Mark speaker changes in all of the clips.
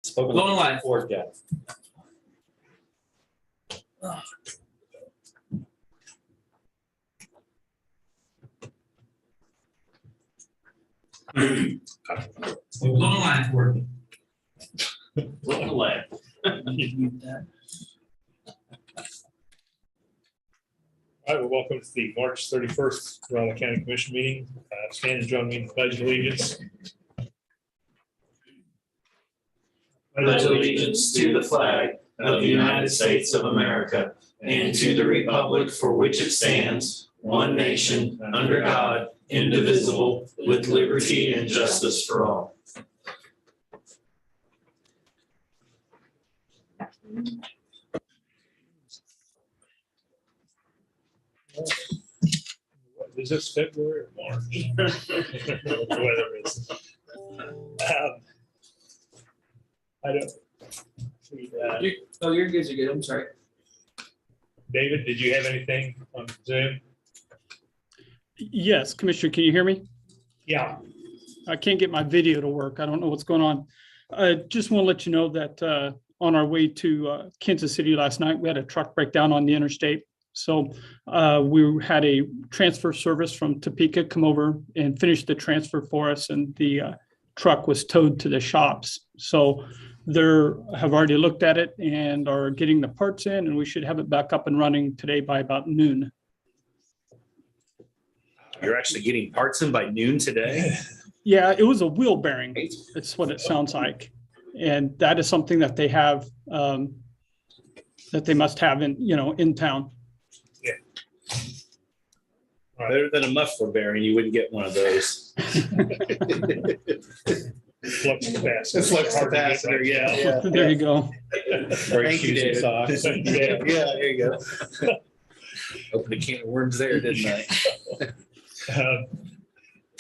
Speaker 1: Spoken
Speaker 2: Go online.
Speaker 1: for, yeah.
Speaker 2: Go online for it.
Speaker 1: Look away.
Speaker 3: All right, well, welcome to the March 31st Renewal County Commission meeting. Stand and join me in the pledge of allegiance.
Speaker 4: Pledge allegiance to the flag of the United States of America and to the republic for which it stands, one nation, under God, indivisible, with liberty and justice for all.
Speaker 3: Is this February or March? The weather is. I don't.
Speaker 2: Your kids are good. I'm sorry.
Speaker 3: David, did you have anything on Zoom?
Speaker 5: Yes, Commissioner, can you hear me?
Speaker 3: Yeah.
Speaker 5: I can't get my video to work. I don't know what's going on. I just want to let you know that on our way to Kansas City last night, we had a truck breakdown on the interstate. So we had a transfer service from Topeka come over and finish the transfer for us, and the truck was towed to the shops. So they have already looked at it and are getting the parts in, and we should have it back up and running today by about noon.
Speaker 1: You're actually getting parts in by noon today?
Speaker 5: Yeah, it was a wheel bearing. That's what it sounds like. And that is something that they have, that they must have in town.
Speaker 1: Better than a muffler bearing, you wouldn't get one of those.
Speaker 3: Flux capacitor.
Speaker 1: It's flux capacitor, yeah.
Speaker 5: There you go.
Speaker 1: Thank you, David.
Speaker 3: Yeah.
Speaker 1: Yeah, there you go. Opened a can of worms there, didn't I?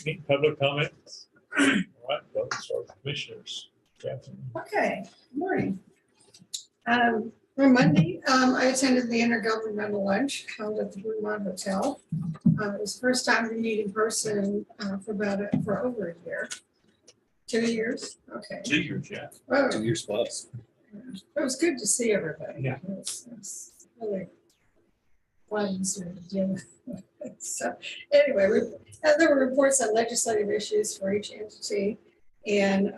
Speaker 3: Any public comments? All right, well, let's start with commissioners. Catherine.
Speaker 6: Okay, good morning. On Monday, I attended the intergovernmental lunch held at the Blue Lawn Hotel. It was the first time to meet in person for over a year. 2 years? Okay.
Speaker 1: 2 years, yeah.
Speaker 6: Well,
Speaker 1: 2 years plus.
Speaker 6: it was good to see everybody.
Speaker 3: Yeah.
Speaker 6: It was really fun to deal with. So anyway, there were reports on legislative issues for each entity, and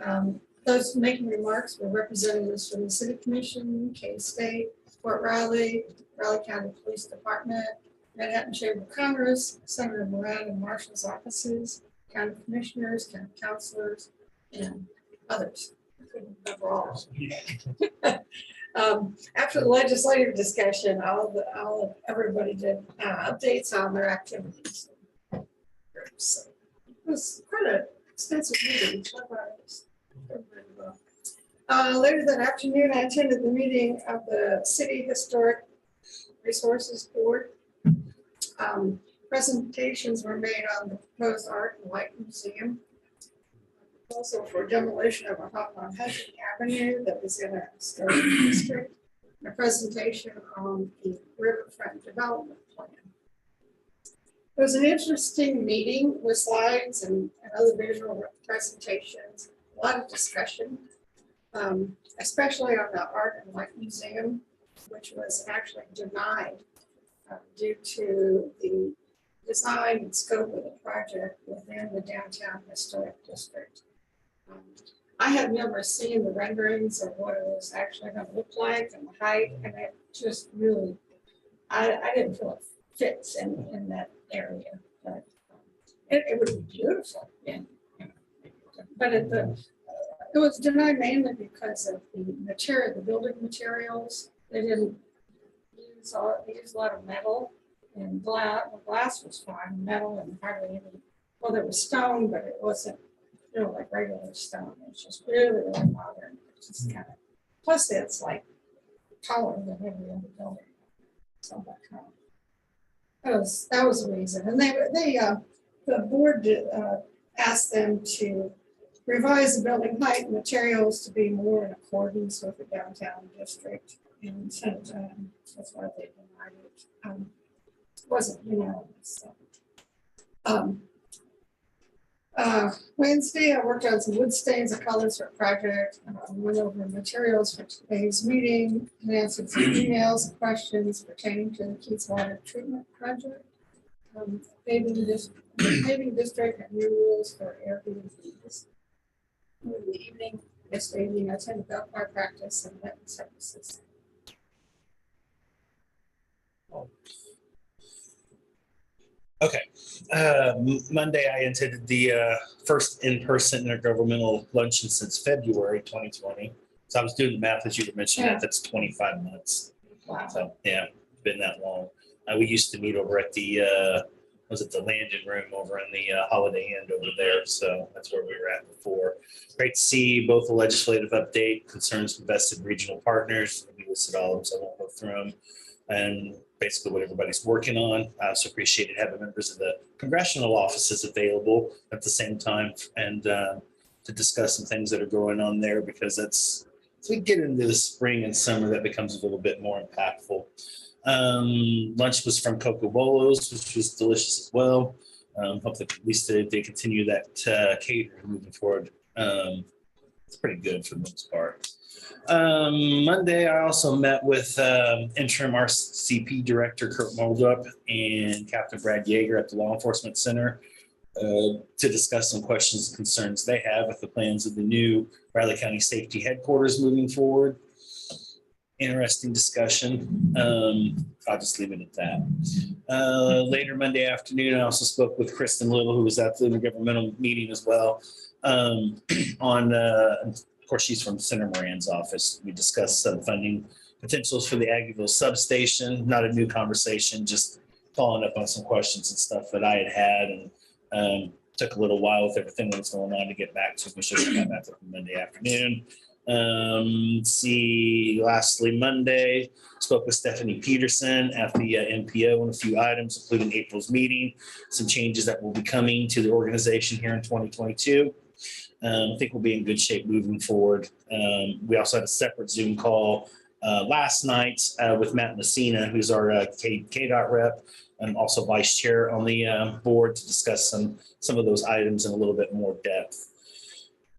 Speaker 6: those making remarks were representatives from the City Commission, K-State, Fort Riley, Raleigh County Police Department, Manhattan Chamber of Commerce, Senator Moran and Marshall's offices, county commissioners, county councilors, and others. I couldn't remember all. After the legislative discussion, everybody did updates on their activities. So it was quite an extensive meeting. Later that afternoon, I attended the meeting of the City Historic Resources Board. Presentations were made on the proposed art and light museum. Also for demolition of a hop on Hudson Avenue that was in a historic district. A presentation on the riverfront development plan. It was an interesting meeting with slides and other visual presentations, a lot of discussion, especially on the Art and Light Museum, which was actually denied due to the design and scope of the project within the downtown historic district. I had never seen the renderings of what it was actually going to look like and the height, and it just really, I didn't feel it fits in that area, but it would be beautiful. And, but it was denied mainly because of the material, the building materials. They didn't use they used a lot of metal and glass. Well, glass was fine, metal and hardly any. Well, there was stone, but it wasn't like regular stone. It's just really modern. It's just kind of, plus it's like taller than every other building. So that was the reason. And the board asked them to revise the building height and materials to be more in accordance with the downtown district. And that's why they denied it. It wasn't unanimous. So. Wednesday, I worked on some wood stains and colors for a project, went over materials for today's meeting, and answered some emails, and questions pertaining to the Keats Water Treatment Project. Paving district and new rules for Airbnbs. In the evening, yesterday evening, I attended Belfire practice and met with services.
Speaker 7: Okay. Monday, I attended the first in-person intergovernmental luncheon since February 2020. So I was doing the math as you were mentioning
Speaker 6: Yeah.
Speaker 7: that. That's 25 months.
Speaker 6: Wow.
Speaker 7: So yeah, it's been that long. We used to meet over at the the Landon Room over in the Holiday Inn over there. So that's where we were at before. Great to see both the legislative update, concerns from vested regional partners. We listed all of them, so I won't go through them. And basically what everybody's working on. I also appreciated having members of the congressional offices available at the same time and to discuss some things that are going on there, because that's, as we get into the spring and summer, that becomes a little bit more impactful. Lunch was from Coco Bolos, which was delicious as well. Hope that at least they continue that catering moving forward. It's pretty good for the most part. Monday, I also met with interim RCP director Kurt Moldup and Captain Brad Yeager at the Law Enforcement Center to discuss some questions and concerns they have with the plans of the new Riley County Safety Headquarters moving forward. Interesting discussion. I'll just leave it at that. Later Monday afternoon, I also spoke with Kristen Little, who was at the intergovernmental meeting as well, on of course, she's from Senator Moran's office. We discussed some funding potentials for the Aggieville substation. Not a new conversation, just following up on some questions and stuff that I had and took a little while with everything that was going on to get back to. We should have got back to Monday afternoon. Lastly, Monday, spoke with Stephanie Peterson at the NPO on a few items, including April's meeting, some changes that will be coming to the organization here in 2022. I think we'll be in good shape moving forward. We also had a separate Zoom call last night with Matt Messina, who's our KDOT rep and also vice chair on the board, to discuss some of those items in a little bit more depth.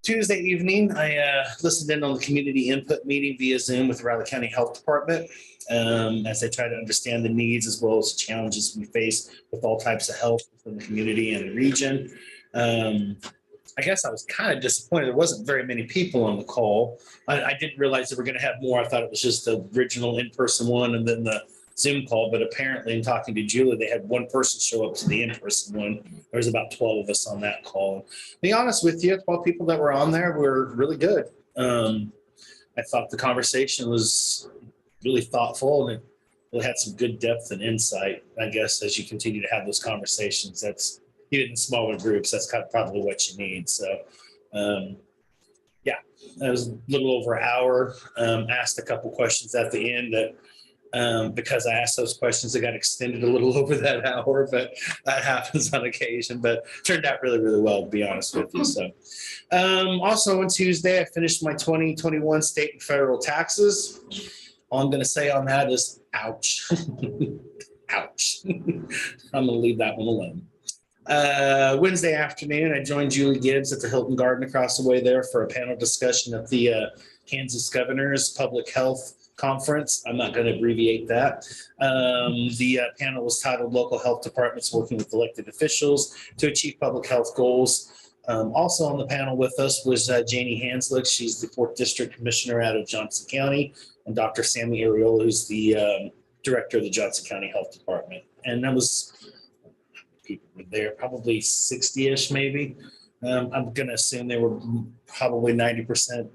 Speaker 7: Tuesday evening, I listened in on the community input meeting via Zoom with the Riley County Health Department as they try to understand the needs as well as the challenges we face with all types of health within the community and the region. I guess I was kind of disappointed. There wasn't very many people on the call. I didn't realize they were going to have more. I thought it was just the original in-person one and then the Zoom call. But apparently, in talking to Julia, they had one person show up to the in-person one. There was about 12 of us on that call. To be honest with you, 12 people that were on there were really good. I thought the conversation was really thoughtful and it really had some good depth and insight. I guess as you continue to have those conversations, that's even in smaller groups, that's kind of probably what you need. So, yeah, it was a little over an hour. Asked a couple questions at the end that, because I asked those questions, it got extended a little over that hour, but that happens on occasion. But turned out really, really well, to be honest with you. So, also on Tuesday, I finished my 2021 state and federal taxes. All I'm going to say on that is, ouch, ouch. I'm going to leave that one alone. Wednesday afternoon, I joined Julie Gibbs at the Hilton Garden across the way there for a panel discussion at the Kansas Governor's Public Health Conference. I'm not going to abbreviate that. The panel was titled Local Health Departments Working with Elected Officials to Achieve Public Health Goals. Also on the panel with us was Janie Hanslick. She's the 4th District Commissioner out of Johnson County, and Dr. Sammy Ariola, who's the Director of the Johnson County Health Department. And that was people were there, probably 60-ish maybe. I'm going to assume they were probably 90%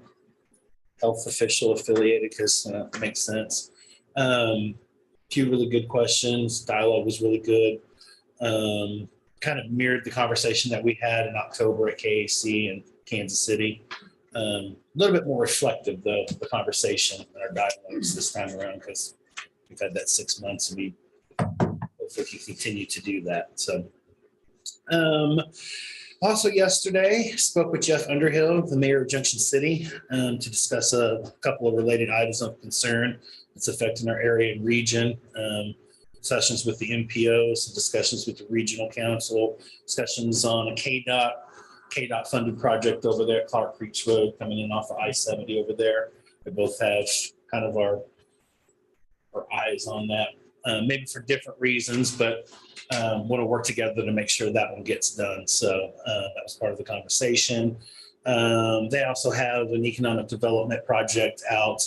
Speaker 7: health official affiliated because it makes sense. Few really good questions. Dialogue was really good. Kind of mirrored the conversation that we had in October at KAC in Kansas City. A little bit more reflective, though, the conversation and our dialogues this time around, because we've had that 6 months and we hopefully can continue to do that. So, also yesterday, spoke with Jeff Underhill, the mayor of Junction City, to discuss a couple of related items of concern that's affecting our area and region. Sessions with the MPO, some discussions with the regional council, discussions on a KDOT KDOT funded project over there, Clark Creek Road coming in off of I-70 over there. We both have kind of our eyes on that, maybe for different reasons, but want to work together to make sure that one gets done. So that was part of the conversation. They also have an economic development project out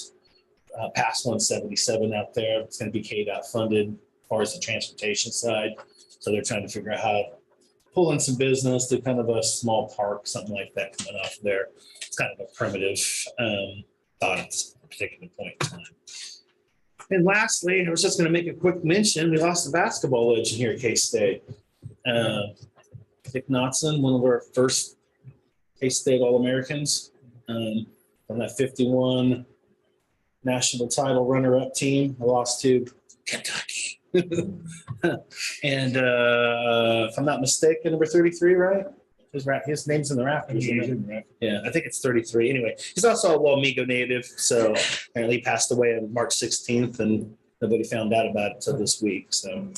Speaker 7: past 177 out there. It's going to be KDOT funded as far as the transportation side. So they're trying to figure out how to pull in some business to kind of a small park, something like that coming off there. It's kind of a primitive thought at this particular point in time. And lastly, I was just going to make a quick mention. We lost the basketball legend here at K-State. Dick Knotson, one of our first K-State All-Americans from that 51 national title runner-up team. I lost to Kentucky. And if I'm not mistaken, number 33, right? His name's in the rafters. Yeah, I think it's 33. Anyway, he's also a Wamego native. So apparently he passed away on March 16th and nobody found out about it until this week. So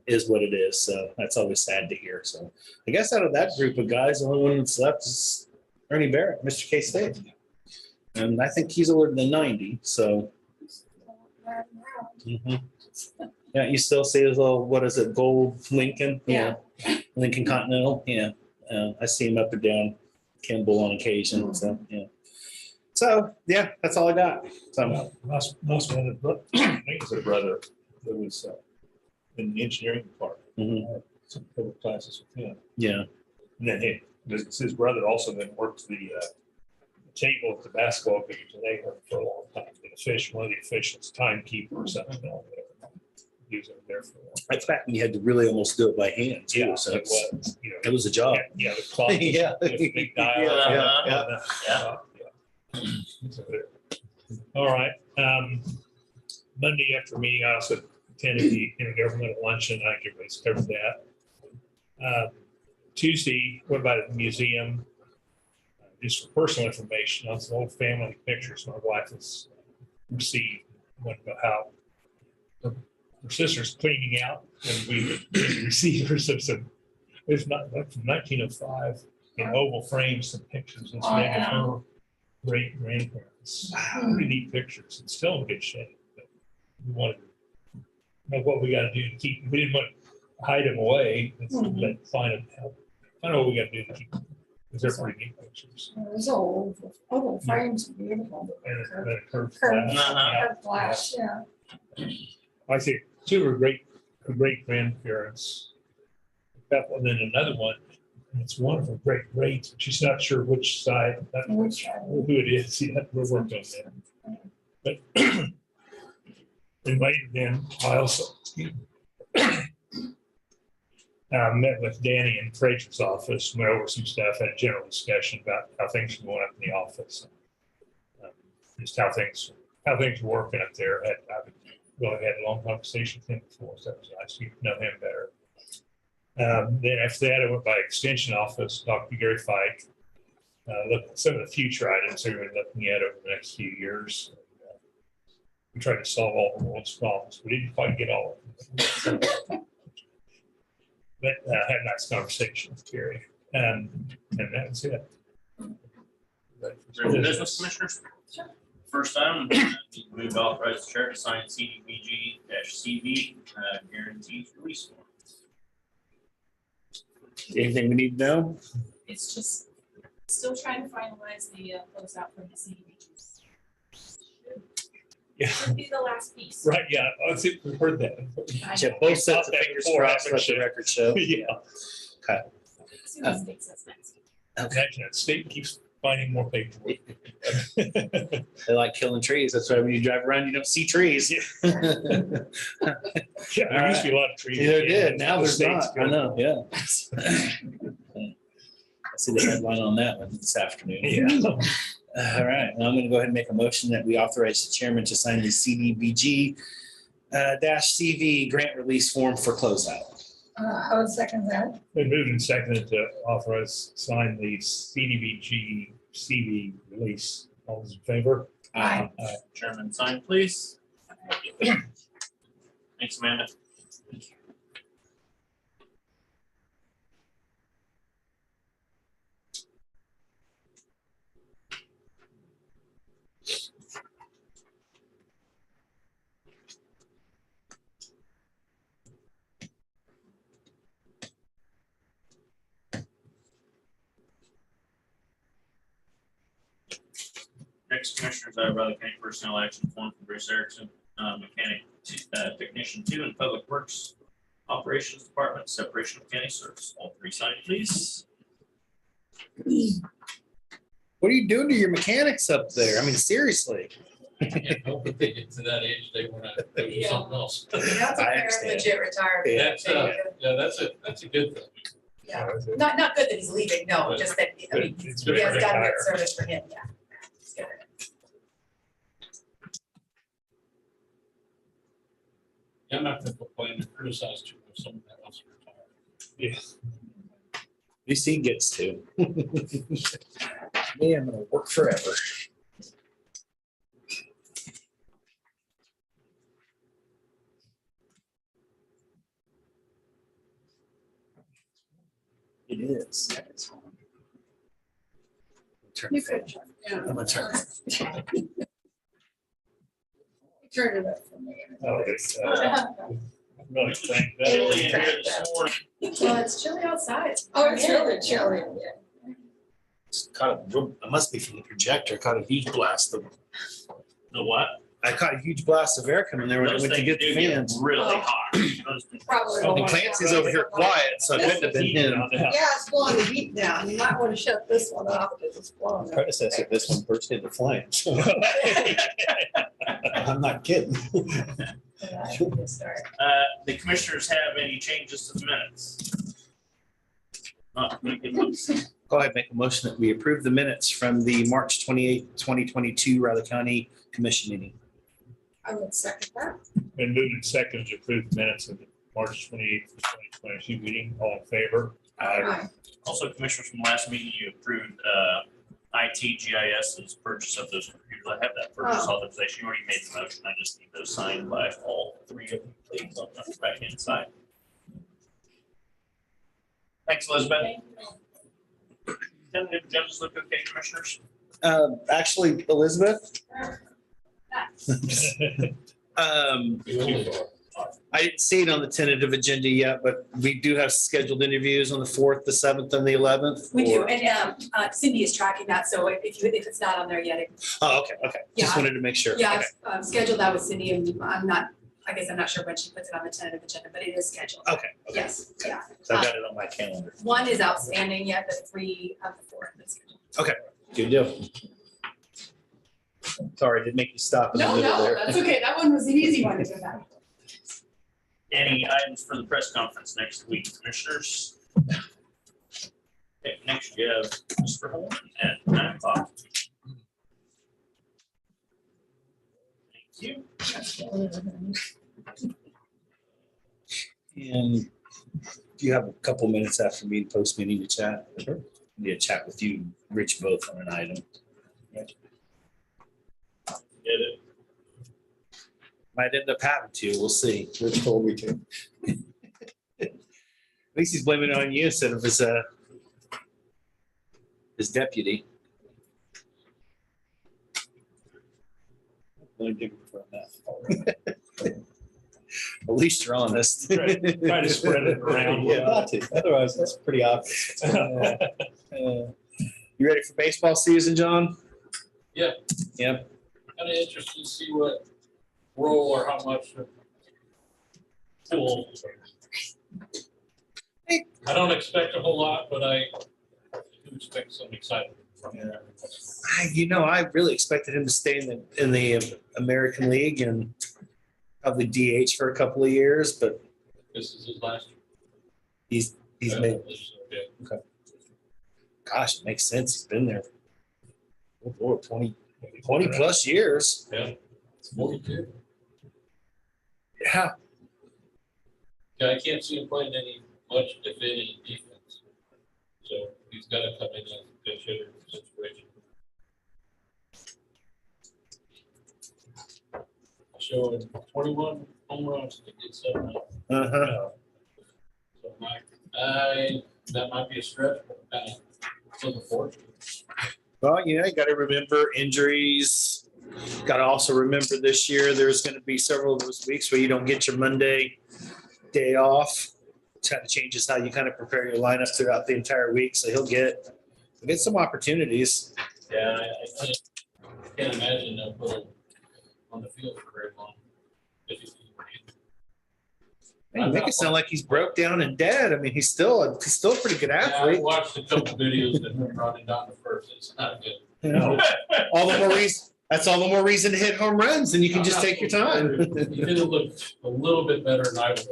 Speaker 7: is what it is. So that's always sad to hear. So I guess out of that group of guys, the only one that's left is Ernie Barrett, Mr. K-State. And I think he's older than 90. So yeah, you still see his little, what is it, gold Lincoln? Yeah. Lincoln Continental. Yeah. I see him up and down Kimball on occasion. So yeah. So yeah, that's all I got. So
Speaker 3: Last one, I think it's a brother that was in the engineering department. Some couple classes with him.
Speaker 7: yeah.
Speaker 3: And then his brother also then worked the table at the basketball game. So they worked for a long time. One of the officials, timekeeper or something. He was over there for a while.
Speaker 7: That's back when you had to really almost do it by hand too. So
Speaker 3: it was. You know,
Speaker 7: it was a job.
Speaker 3: yeah, the clock.
Speaker 7: Yeah.
Speaker 3: Big dial.
Speaker 7: Yeah.
Speaker 3: All right. Monday after meeting, I also attended the intergovernmental luncheon. I think everybody's covered that. Tuesday, what about the museum? Just for personal information on some old family pictures my wife has received. Want to know how her sister's cleaning out, and we received her some. It's not like from 1905 in oval frames, some pictures and some of her great grandparents. Really neat pictures. It's still in good shape. But we wanted to know what we got to do to keep. We didn't want to hide them away. But find out what we got to do to keep them. Because they're pretty neat pictures.
Speaker 6: Those oval frames are beautiful.
Speaker 3: And a curved
Speaker 6: Curved
Speaker 3: flash.
Speaker 6: flash, yeah.
Speaker 3: I see two of her great grandparents. And then another one, and it's one of her great greats, but she's not sure which side, who it is. Yeah, we're working on that. But and later then, I also met with Danny in Fraser's office, went over some stuff, had a general discussion about how things are going up in the office. Just how things are working up there. I've really had a long conversation with him before, so that was nice to know him better. Then after that, I went by extension office, talked to Gary Fike, looked at some of the future items that we're looking at over the next few years. We tried to solve all the world's problems. We didn't quite get all of them. But had a nice conversation with Gary. And that's it.
Speaker 4: Business commissioners?
Speaker 8: Sure. First item, move to authorize the chair to sign CDBG-CV guarantees release form.
Speaker 7: Anything we need to know?
Speaker 8: It's just still trying to finalize the closeout for the CDBGs.
Speaker 3: Yeah.
Speaker 8: Should be the last piece.
Speaker 3: Right, yeah, I think we've heard that.
Speaker 7: Yeah, both sets of fingers crossed, let the record show.
Speaker 3: Yeah.
Speaker 7: Okay.
Speaker 8: See what state says next.
Speaker 3: Imagine that state keeps finding more paperwork.
Speaker 7: They like killing trees. That's why when you drive around, you don't see trees.
Speaker 3: Yeah, there used to be a lot of trees.
Speaker 7: Yeah, there did. Now there's
Speaker 3: State's
Speaker 7: not. I know, yeah. I see the headline on that one this afternoon.
Speaker 3: Yeah.
Speaker 7: All right, now I'm going to go ahead and make a motion that we authorize the chairman to sign the CDBG -CV grant release form for closeout.
Speaker 6: I would second that.
Speaker 3: Been moved and seconded to authorize, sign the CDBG CV release. All those in favor?
Speaker 6: Aye.
Speaker 4: Chairman, sign, please. Thanks, Amanda.
Speaker 8: Thank you. Next, Commissioners, I have Riley County Personnel Action Form for Bruce Erickson, Mechanic Technician 2 in Public Works Operations Department, separation of county service. All three signed, please.
Speaker 7: What are you doing to your mechanics up there? I mean, seriously.
Speaker 1: Hopefully they get to that age, they want to do something else.
Speaker 9: That's
Speaker 7: I
Speaker 9: a very
Speaker 7: understand.
Speaker 9: legit retirement.
Speaker 1: That's a good thing.
Speaker 9: Yeah, not good that he's leaving, no, just that, I mean,
Speaker 3: It's
Speaker 9: he
Speaker 3: good
Speaker 9: has
Speaker 3: to
Speaker 9: got
Speaker 3: retire.
Speaker 9: good service for him, yeah. It's good.
Speaker 1: I'm not going to complain or criticize too much someone that wants to retire.
Speaker 3: Yeah.
Speaker 7: At least he gets to. Me, I'm gonna work forever. It is. Turn
Speaker 6: You
Speaker 7: it
Speaker 6: could,
Speaker 7: off.
Speaker 6: yeah.
Speaker 7: I'm gonna turn it.
Speaker 6: Turn it up for me.
Speaker 3: Oh, it's, really thank
Speaker 8: Chilly in
Speaker 3: that.
Speaker 8: here this morning.
Speaker 9: Well, it's chilly outside.
Speaker 6: Oh, it's really chilly.
Speaker 7: Caught it must be from the projector. Caught a huge blast of.
Speaker 8: The what?
Speaker 7: I caught a huge blast of air coming there when I
Speaker 8: Those
Speaker 7: went to
Speaker 8: things
Speaker 7: get the
Speaker 8: do get
Speaker 7: fans.
Speaker 8: really
Speaker 6: Oh.
Speaker 8: hot. Those things-
Speaker 6: Probably.
Speaker 7: And Clancy's over here quiet, so it couldn't have been him.
Speaker 6: Yeah, it's blowing the heat down. You might want to shut this one off because it's blowing.
Speaker 10: Predecessor, this one burst into flames. I'm not kidding.
Speaker 9: Start.
Speaker 8: The commissioners have any changes to the minutes? Not gonna get those.
Speaker 7: Go ahead, make a motion that we approve the minutes from the March 28, 2022 Riley County Commission meeting.
Speaker 6: I would second that.
Speaker 3: Been moved and seconded to approve the minutes of the March 28th, 2022 meeting. All in favor?
Speaker 6: Aye.
Speaker 8: Also, commissioners, from last meeting, you approved IT GIS's purchase of those computers. I have that purchase
Speaker 6: Oh.
Speaker 8: authorization. You already made the motion. I just need those signed by all three of them, please, on the right hand side. Thanks, Elizabeth. Tentative agendas look okay, commissioners?
Speaker 7: Actually, Elizabeth, I didn't see it on the tentative agenda yet, but we do have scheduled interviews on the 4th, the 7th, and the 11th.
Speaker 9: We do,
Speaker 7: or-
Speaker 9: and Cindy is tracking that, so if it's not on there yet,
Speaker 7: Oh, okay. Just
Speaker 9: Yeah.
Speaker 7: wanted to make sure.
Speaker 9: yeah,
Speaker 7: Okay.
Speaker 9: I've scheduled that with Cindy, and I guess I'm not sure when she puts it on the tentative agenda, but it is scheduled.
Speaker 7: Okay.
Speaker 9: Yes, yeah.
Speaker 7: So I've got it on my calendar.
Speaker 9: One is outstanding yet, but 3 of the 4 have been scheduled.
Speaker 7: Good deal. Sorry, I didn't make you stop in the
Speaker 9: No,
Speaker 7: middle
Speaker 9: no,
Speaker 7: there.
Speaker 9: that's okay. That one was an easy one to go back.
Speaker 8: Any items for the press conference next week, commissioners? Okay, next you have Mr. Holman at 9:00. Thank you.
Speaker 7: And do you have a couple minutes after me post meeting to chat? Sure. Need to chat with you, Rich, both on an item.
Speaker 8: Get it.
Speaker 7: Might end up having to, we'll see.
Speaker 10: Rich told me to.
Speaker 7: At least he's blaming it on you instead of his deputy.
Speaker 10: Let me give him for that.
Speaker 7: At least you're honest.
Speaker 3: Try to spread it around.
Speaker 10: Yeah, not to. Otherwise, it's pretty obvious.
Speaker 7: You ready for baseball season, John?
Speaker 1: Yeah.
Speaker 7: Yep.
Speaker 1: Kind of interested to see what role or how much. Pool. I don't expect a whole lot, but I do expect some excitement from him.
Speaker 7: I really expected him to stay in the American League and probably DH for a couple of years, but
Speaker 1: This is his last.
Speaker 7: he's made,
Speaker 1: Yeah.
Speaker 7: gosh, it makes sense. He's been there for 20 plus years.
Speaker 1: Yeah. It's 42.
Speaker 7: Yeah.
Speaker 1: Yeah, I can't see him playing any much, if any, defense. So he's got to come in as a pinch hitter situation. Showing 21 home runs to get 7 out.
Speaker 7: Uh-huh.
Speaker 1: So that might be a stretch, but kind of looking forward to it.
Speaker 7: Well, you got to remember injuries. Got to also remember this year, there's going to be several of those weeks where you don't get your Monday day off. It kind of changes how you kind of prepare your lineup throughout the entire week. So he'll get some opportunities.
Speaker 1: Yeah, I think can't imagine they'll put him on the field for very long. If he's-
Speaker 7: Hey, make it sound like he's broke down and dead. I mean, he's still a pretty good
Speaker 1: Yeah, I
Speaker 7: athlete.
Speaker 1: watched a couple videos that were brought him down to first. It's not good.
Speaker 7: You know, all the more reason. That's all the more reason to hit home runs, and you can just take your time.
Speaker 1: He did look a little bit better than I would.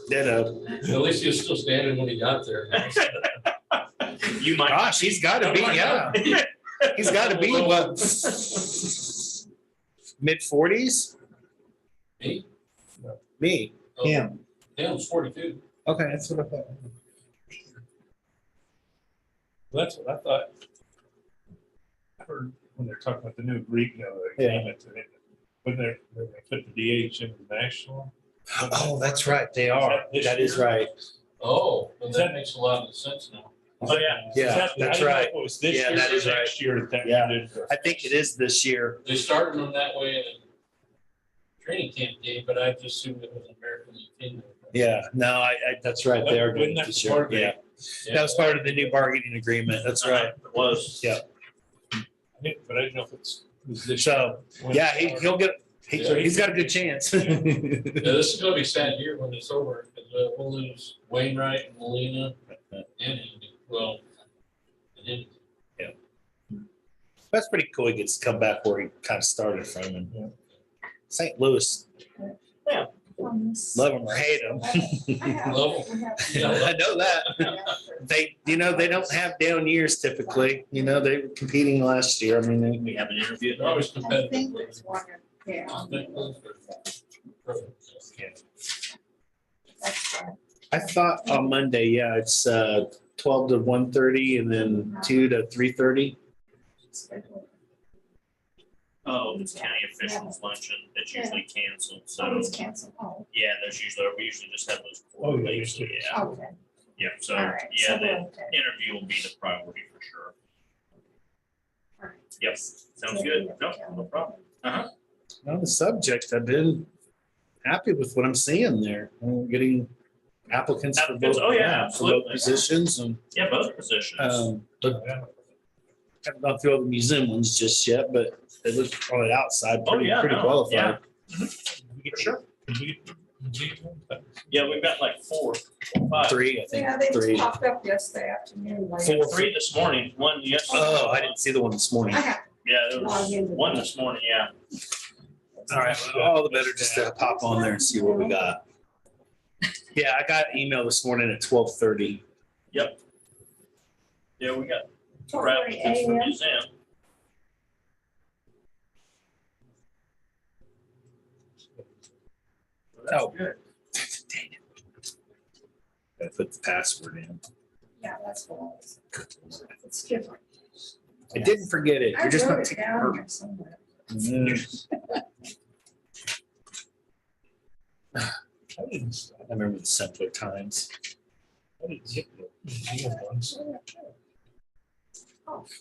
Speaker 7: Ditto.
Speaker 1: At least he was still standing when he got there.
Speaker 8: You might.
Speaker 7: Gosh, he's got to be. Yeah, he's got to be what? Mid-40s.
Speaker 1: Me?
Speaker 7: Me.
Speaker 1: Oh,
Speaker 10: Yeah.
Speaker 1: Dan's 42.
Speaker 7: Okay, that's what I thought.
Speaker 3: That's what I thought. I heard when they're talking about the new agreement, when they put the DH in the national.
Speaker 7: Oh, that's right. They are. That is right.
Speaker 1: Oh, well, that makes a lot of sense now.
Speaker 8: Oh, yeah.
Speaker 7: Yeah,
Speaker 3: I
Speaker 7: that's
Speaker 3: didn't know
Speaker 7: right.
Speaker 3: if it was this
Speaker 7: Yeah,
Speaker 3: year
Speaker 7: that
Speaker 3: or
Speaker 7: is right.
Speaker 3: next year that
Speaker 7: Yeah.
Speaker 3: ended.
Speaker 7: I think it is this year.
Speaker 1: They started them that way in a training camp game, but I just assumed it was an American League team.
Speaker 7: Yeah, no, I that's right. They are doing it this year. Yeah, that was part of the new bargaining agreement. That's right.
Speaker 8: It was.
Speaker 7: Yeah.
Speaker 3: But I didn't know if it was this.
Speaker 7: So,
Speaker 3: year.
Speaker 7: yeah, he'll get. He's got a good chance.
Speaker 1: Yeah, this is gonna be sad year when it's over, because we'll lose Wainwright, Molina, and Andy. Well, and Andy.
Speaker 7: That's pretty cool. He gets to come back where he kind of started from. And St. Louis, love him or hate him.
Speaker 1: Love
Speaker 7: I know that. They don't have down years typically. They were competing last year. I mean,
Speaker 8: We have an interview.
Speaker 1: They're always
Speaker 6: I
Speaker 1: competitive.
Speaker 6: think there's one, yeah. That's fine.
Speaker 7: I thought on Monday, yeah, it's 12 to 1:30 and then 2 to 3:30.
Speaker 8: Oh, it's county officials luncheon. It's usually canceled,
Speaker 6: Oh,
Speaker 8: so,
Speaker 6: it's canceled. Oh,
Speaker 8: yeah, we usually just have those
Speaker 3: Oh, yeah,
Speaker 8: quarterly,
Speaker 3: they
Speaker 8: so,
Speaker 3: do.
Speaker 8: yeah.
Speaker 6: okay.
Speaker 8: Yeah, so,
Speaker 6: All right.
Speaker 8: yeah,
Speaker 6: So
Speaker 8: the
Speaker 6: we're okay.
Speaker 8: interview will be the priority for sure.
Speaker 6: All right.
Speaker 8: Yep, sounds good. No problem.
Speaker 7: On the subject, I've been happy with what I'm seeing there. I'm getting applicants for both.
Speaker 8: Applicants, oh, yeah,
Speaker 7: for both
Speaker 8: absolutely.
Speaker 7: positions and
Speaker 8: Yeah, both positions.
Speaker 7: but haven't gone through all the museum ones just yet, but they look on the outside
Speaker 8: Oh,
Speaker 7: pretty,
Speaker 8: yeah,
Speaker 7: pretty
Speaker 8: no,
Speaker 7: qualified.
Speaker 8: yeah.
Speaker 3: For
Speaker 8: sure. Yeah, we've got like 4 or 5.
Speaker 7: 3, I think.
Speaker 6: Yeah, they just
Speaker 7: 3.
Speaker 6: popped up yesterday afternoon. like-
Speaker 8: 3 this morning, 1 yesterday.
Speaker 7: Oh, I didn't see the one this morning.
Speaker 6: I have
Speaker 8: Yeah, there was 1 this morning, yeah.
Speaker 7: All right, well, all the better just to pop on there and see what we got. Yeah, I got an email this morning at 12:30.
Speaker 8: Yeah, we got 4
Speaker 6: 12:30
Speaker 8: applicants for
Speaker 6: a.m.
Speaker 8: museum. So that's
Speaker 7: Oh.
Speaker 8: good.
Speaker 7: Dang it. Gotta put the password in.
Speaker 6: Yeah, that's what it was. It's different.
Speaker 7: I didn't forget it.
Speaker 6: I
Speaker 7: You're just
Speaker 6: wrote
Speaker 7: not
Speaker 6: it
Speaker 7: taking
Speaker 6: down here somewhere.
Speaker 3: I didn't,
Speaker 7: I remember the simpler times.
Speaker 3: I didn't get the museum ones.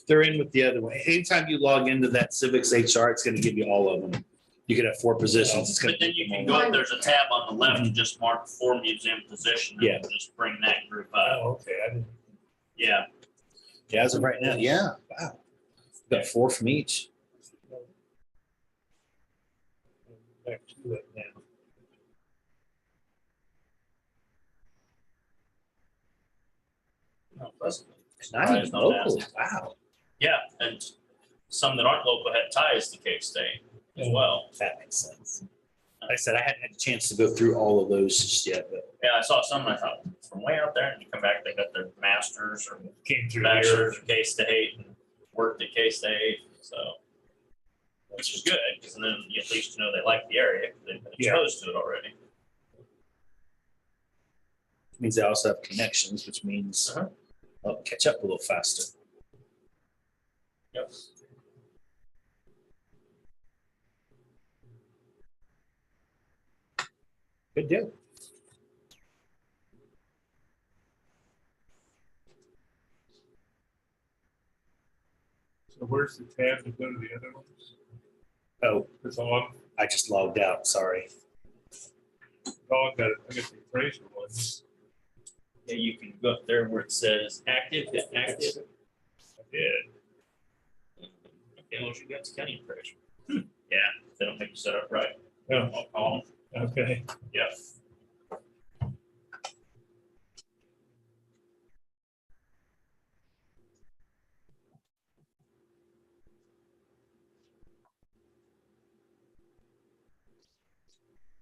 Speaker 7: They're in with the other one. Anytime you log into that Civics HR, it's gonna give you all of them. You could have 4 positions. It's gonna
Speaker 8: But then
Speaker 7: give
Speaker 8: you
Speaker 7: them
Speaker 8: can
Speaker 7: all.
Speaker 8: go, there's a tab on the left and just mark 4 museum position.
Speaker 7: Yeah.
Speaker 8: And just bring that group up.
Speaker 3: Oh, okay, I didn't.
Speaker 8: Yeah,
Speaker 7: Yeah, as of right now, yeah, wow. Got 4 from each.
Speaker 3: Back to it now.
Speaker 8: no, pleasantly.
Speaker 7: Not even
Speaker 8: Surprised on that.
Speaker 7: local, wow.
Speaker 8: Yeah, and some that aren't local had ties to K-State as well.
Speaker 7: That makes sense. Like I said, I hadn't had a chance to go through all of those just yet, but
Speaker 8: Yeah, I saw some and I thought, from way out there, and you come back, they got their masters or
Speaker 3: Came through here.
Speaker 8: bachelors of K-State and worked at K-State, so. Which is good, because then you at least know they like the area, because they've been
Speaker 3: Yeah.
Speaker 8: exposed to it already.
Speaker 7: means they also have connections, which means
Speaker 8: Uh-huh.
Speaker 7: I'll catch up a little faster.
Speaker 8: Yep.
Speaker 7: Good deal.
Speaker 3: So where's the tab to go to the other ones?
Speaker 7: Oh,
Speaker 3: It's on,
Speaker 7: I just logged out, sorry.
Speaker 3: oh, I got the appraisal ones.
Speaker 8: Yeah, you can go up there where it says active, hit active.
Speaker 3: I did.
Speaker 8: Okay, motion against county appraisal. Yeah, they don't make you set up right.
Speaker 3: Oh,
Speaker 8: I'll call them.
Speaker 3: okay.
Speaker 8: Yeah.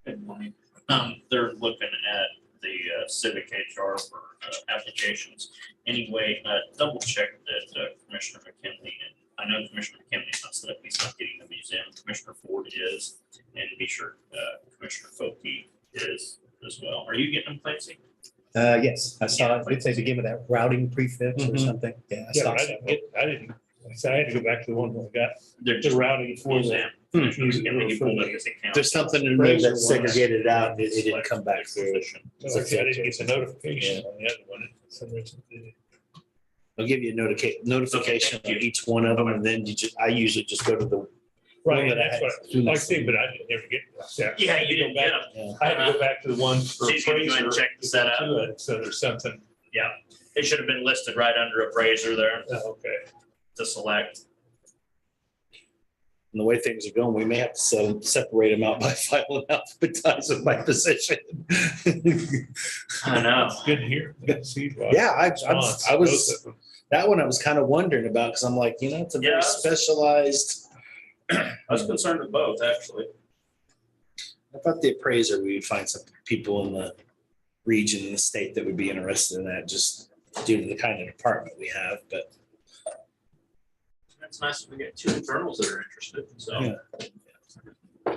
Speaker 8: Good morning. They're looking at the civic HR for applications. Anyway, double check that Commissioner McKinley, and I know Commissioner McKinley's not set up, he's not getting the museum. Commissioner Ford is, and be sure Commissioner Folke is as well. Are you getting them, Clancy?
Speaker 10: Yes, I saw it. Did they begin with that routing prefix or
Speaker 3: Mhm.
Speaker 10: something? Yeah, I
Speaker 3: Yeah,
Speaker 10: saw
Speaker 3: but I
Speaker 10: that.
Speaker 3: didn't, so I had to go back to the one that got
Speaker 8: They're
Speaker 3: the
Speaker 8: just
Speaker 3: routing for the.
Speaker 8: museum. Commissioner McKinley, he pulled up his account.
Speaker 7: There's something in there that segregated it out, it didn't come back through.
Speaker 3: So I didn't get the notification on the other one. For some reason, it didn't.
Speaker 7: They'll give you a notification for each one of them, and then I usually just go to the.
Speaker 3: Right,
Speaker 7: that I
Speaker 3: that's
Speaker 7: had
Speaker 3: what,
Speaker 7: sooner.
Speaker 3: like I say, but I didn't ever get that.
Speaker 8: Yeah, you didn't get them.
Speaker 7: Yeah.
Speaker 3: I had to go back to the one for
Speaker 8: She's gonna go ahead and
Speaker 3: appraiser.
Speaker 8: check the setup.
Speaker 3: to it, So there's something,
Speaker 8: It should have been listed right under appraiser there
Speaker 3: okay.
Speaker 8: to select.
Speaker 7: And the way things are going, we may have to separate them out by file and alphabetize them by position.
Speaker 8: I know.
Speaker 3: Good to hear. Good to see.
Speaker 7: Yeah, I
Speaker 3: Response,
Speaker 7: was,
Speaker 3: both of them.
Speaker 7: that one I was kind of wondering about, because I'm like, it's a very
Speaker 8: Yeah.
Speaker 7: specialized.
Speaker 8: I was concerned with both, actually.
Speaker 7: I thought the appraiser, we would find some people in the region, in the state that would be interested in that, just due to the kind of department we have, but.
Speaker 8: It's nice if we get two internals that are interested, so.
Speaker 7: Yeah.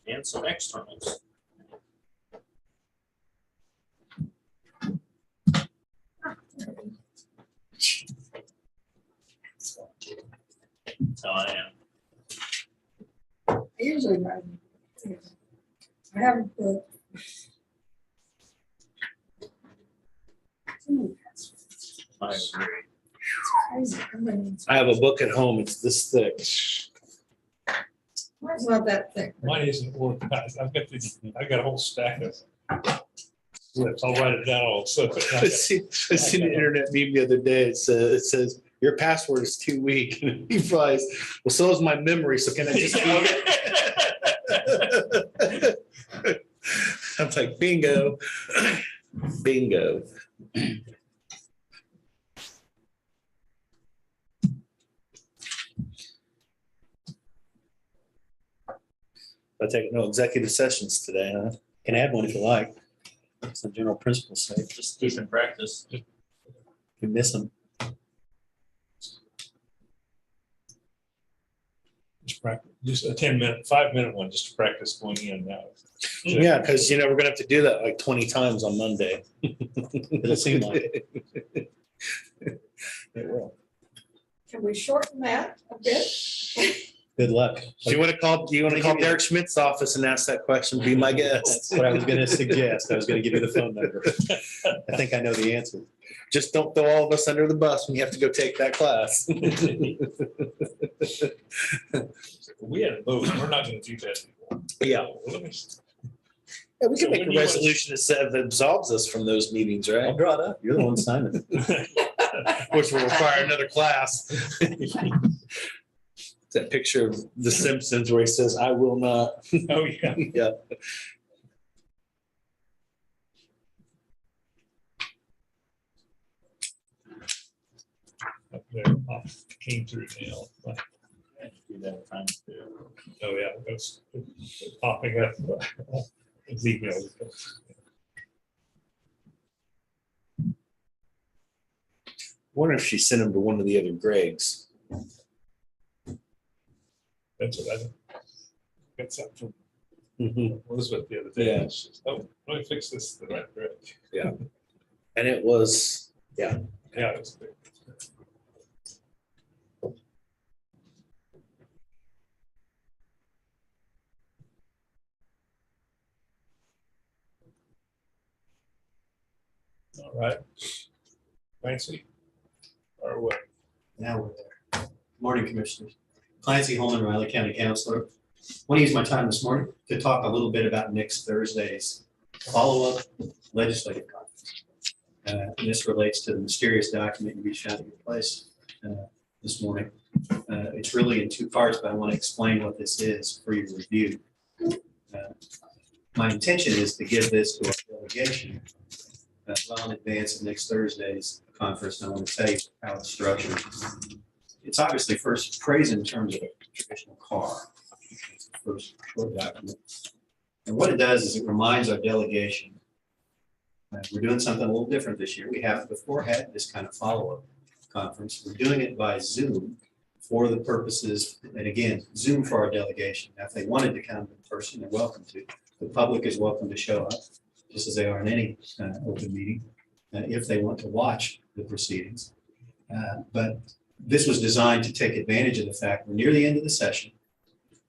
Speaker 8: And some externals. So I am.
Speaker 6: I usually write. I haven't put.
Speaker 8: I agree.
Speaker 6: Crazy. I mean,
Speaker 7: I have a book at home, it's this thick.
Speaker 6: mine's not that thick.
Speaker 3: Mine isn't organized. I've got a whole stack of slips. I'll write it down also.
Speaker 7: I seen the internet meme the other day, it says, your password is too weak, and he replies, well, so is my memory, so can I just? I'm like, bingo, bingo. I take no executive sessions today, huh?
Speaker 10: Can add one if you like. Some general principles say,
Speaker 8: Just keep in practice.
Speaker 10: if you miss them.
Speaker 3: Just a 10-minute, 5-minute one, just to practice going in now.
Speaker 7: Yeah, because we're gonna have to do that like 20 times on Monday.
Speaker 10: It'll seem like
Speaker 7: it. It will.
Speaker 6: Can we shorten that a bit?
Speaker 10: Good luck.
Speaker 7: Do you want to call
Speaker 10: give you-
Speaker 7: Derek Schmidt's office and ask that question? Be my guest.
Speaker 10: That's what I was going to suggest. I was going to give you the phone number. I think I know the answer.
Speaker 7: Just don't throw all of us under the bus when you have to go take that class.
Speaker 3: We had a vote. We're not going to do that anymore.
Speaker 7: Yeah.
Speaker 3: Let me-
Speaker 7: Yeah, we
Speaker 3: So
Speaker 7: can make
Speaker 3: when
Speaker 7: a
Speaker 3: do you want-
Speaker 7: resolution that absolves us from those meetings,
Speaker 10: I'll
Speaker 7: right?
Speaker 10: draw it up. You're the one signing it.
Speaker 7: Which will require another class. That picture of The Simpsons where he says, I will not.
Speaker 3: Oh, yeah.
Speaker 7: Yeah.
Speaker 3: Up there, came through now.
Speaker 8: Do that time too.
Speaker 3: Oh, yeah, it's popping up. It's email.
Speaker 7: Wonder if she sent him to one of the other Gregs.
Speaker 3: That's what I got something from
Speaker 7: Mhm.
Speaker 3: Elizabeth the other day.
Speaker 7: Yeah.
Speaker 3: She says, oh, let me fix this the right direction.
Speaker 7: And it was,
Speaker 3: Yeah, it's good. All right. Clancy? Or what?
Speaker 10: Now we're there. Morning, Commissioners. Clancy Holman, Riley County Counselor. Want to use my time this morning to talk a little bit about next Thursday's follow-up legislative conference. And this relates to the mysterious document you reached out to your place this morning. It's really in two parts, but I want to explain what this is for your review. My intention is to give this to our delegation well in advance of next Thursday's conference. And I want to tell you how it's structured. It's obviously first praised in terms of a traditional car. It's the first short document. And what it does is it reminds our delegation we're doing something a little different this year. We have before had this kind of follow-up conference. We're doing it by Zoom for the purposes, and again, Zoom for our delegation. Now, if they wanted to come in person, they're welcome to. The public is welcome to show up, just as they are in any open meeting, if they want to watch the proceedings. But this was designed to take advantage of the fact we're near the end of the session.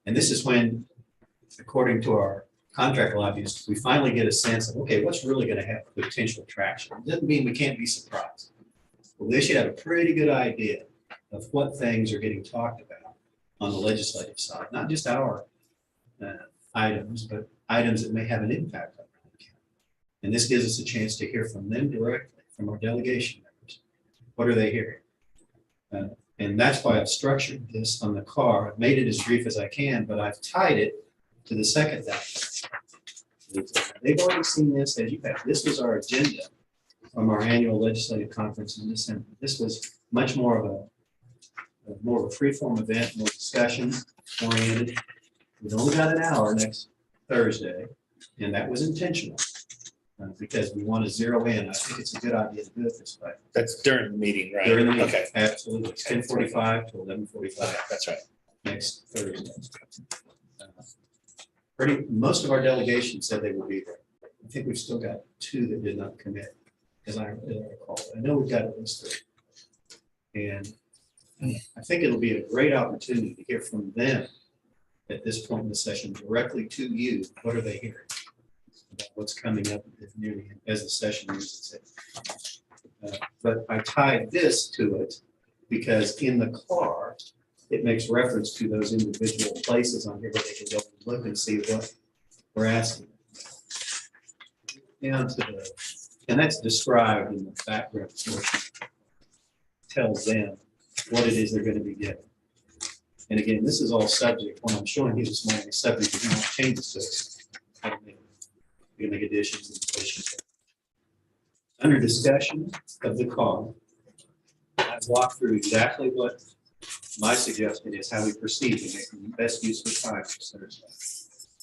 Speaker 10: And this is when, according to our contract lobbyists, we finally get a sense of, okay, what's really going to have potential traction? It doesn't mean we can't be surprised. Well, they should have a pretty good idea of what things are getting talked about on the legislative side, not just our items, but items that may have an impact on the county. And this gives us a chance to hear from them directly, from our delegation members. What are they hearing? And that's why I've structured this on the car. I've made it as brief as I can, but I've tied it to the second document. They've already seen this as you have. This was our agenda from our annual legislative conference in December. This was much more of a free-form event, more discussion oriented. We've only got an hour next Thursday, and that was intentional because we want to zero in. I think it's a good idea to do it this way.
Speaker 7: That's during the meeting, right?
Speaker 10: During the meeting,
Speaker 7: Okay.
Speaker 10: absolutely. It's 10:45 to 11:45.
Speaker 7: That's right.
Speaker 10: Next Thursday. Most of our delegation said they will be there. I think we've still got two that did not commit, as I recall. I know we've got at least three. And I think it'll be a great opportunity to hear from them at this point in the session directly to you. What are they hearing about what's coming up nearly as the session nears its end? But I tied this to it because in the car, it makes reference to those individual places on here where they can go and look and see what we're asking. Down to the, and that's described in the background portion. Tells them what it is they're going to be getting. And again, this is all subject. When I'm showing you this morning, subject to no changes to this. You can make additions and deletions. Under discussion of the car, I've walked through exactly what my suggestion is how we proceed to make the best use of time for Thursday.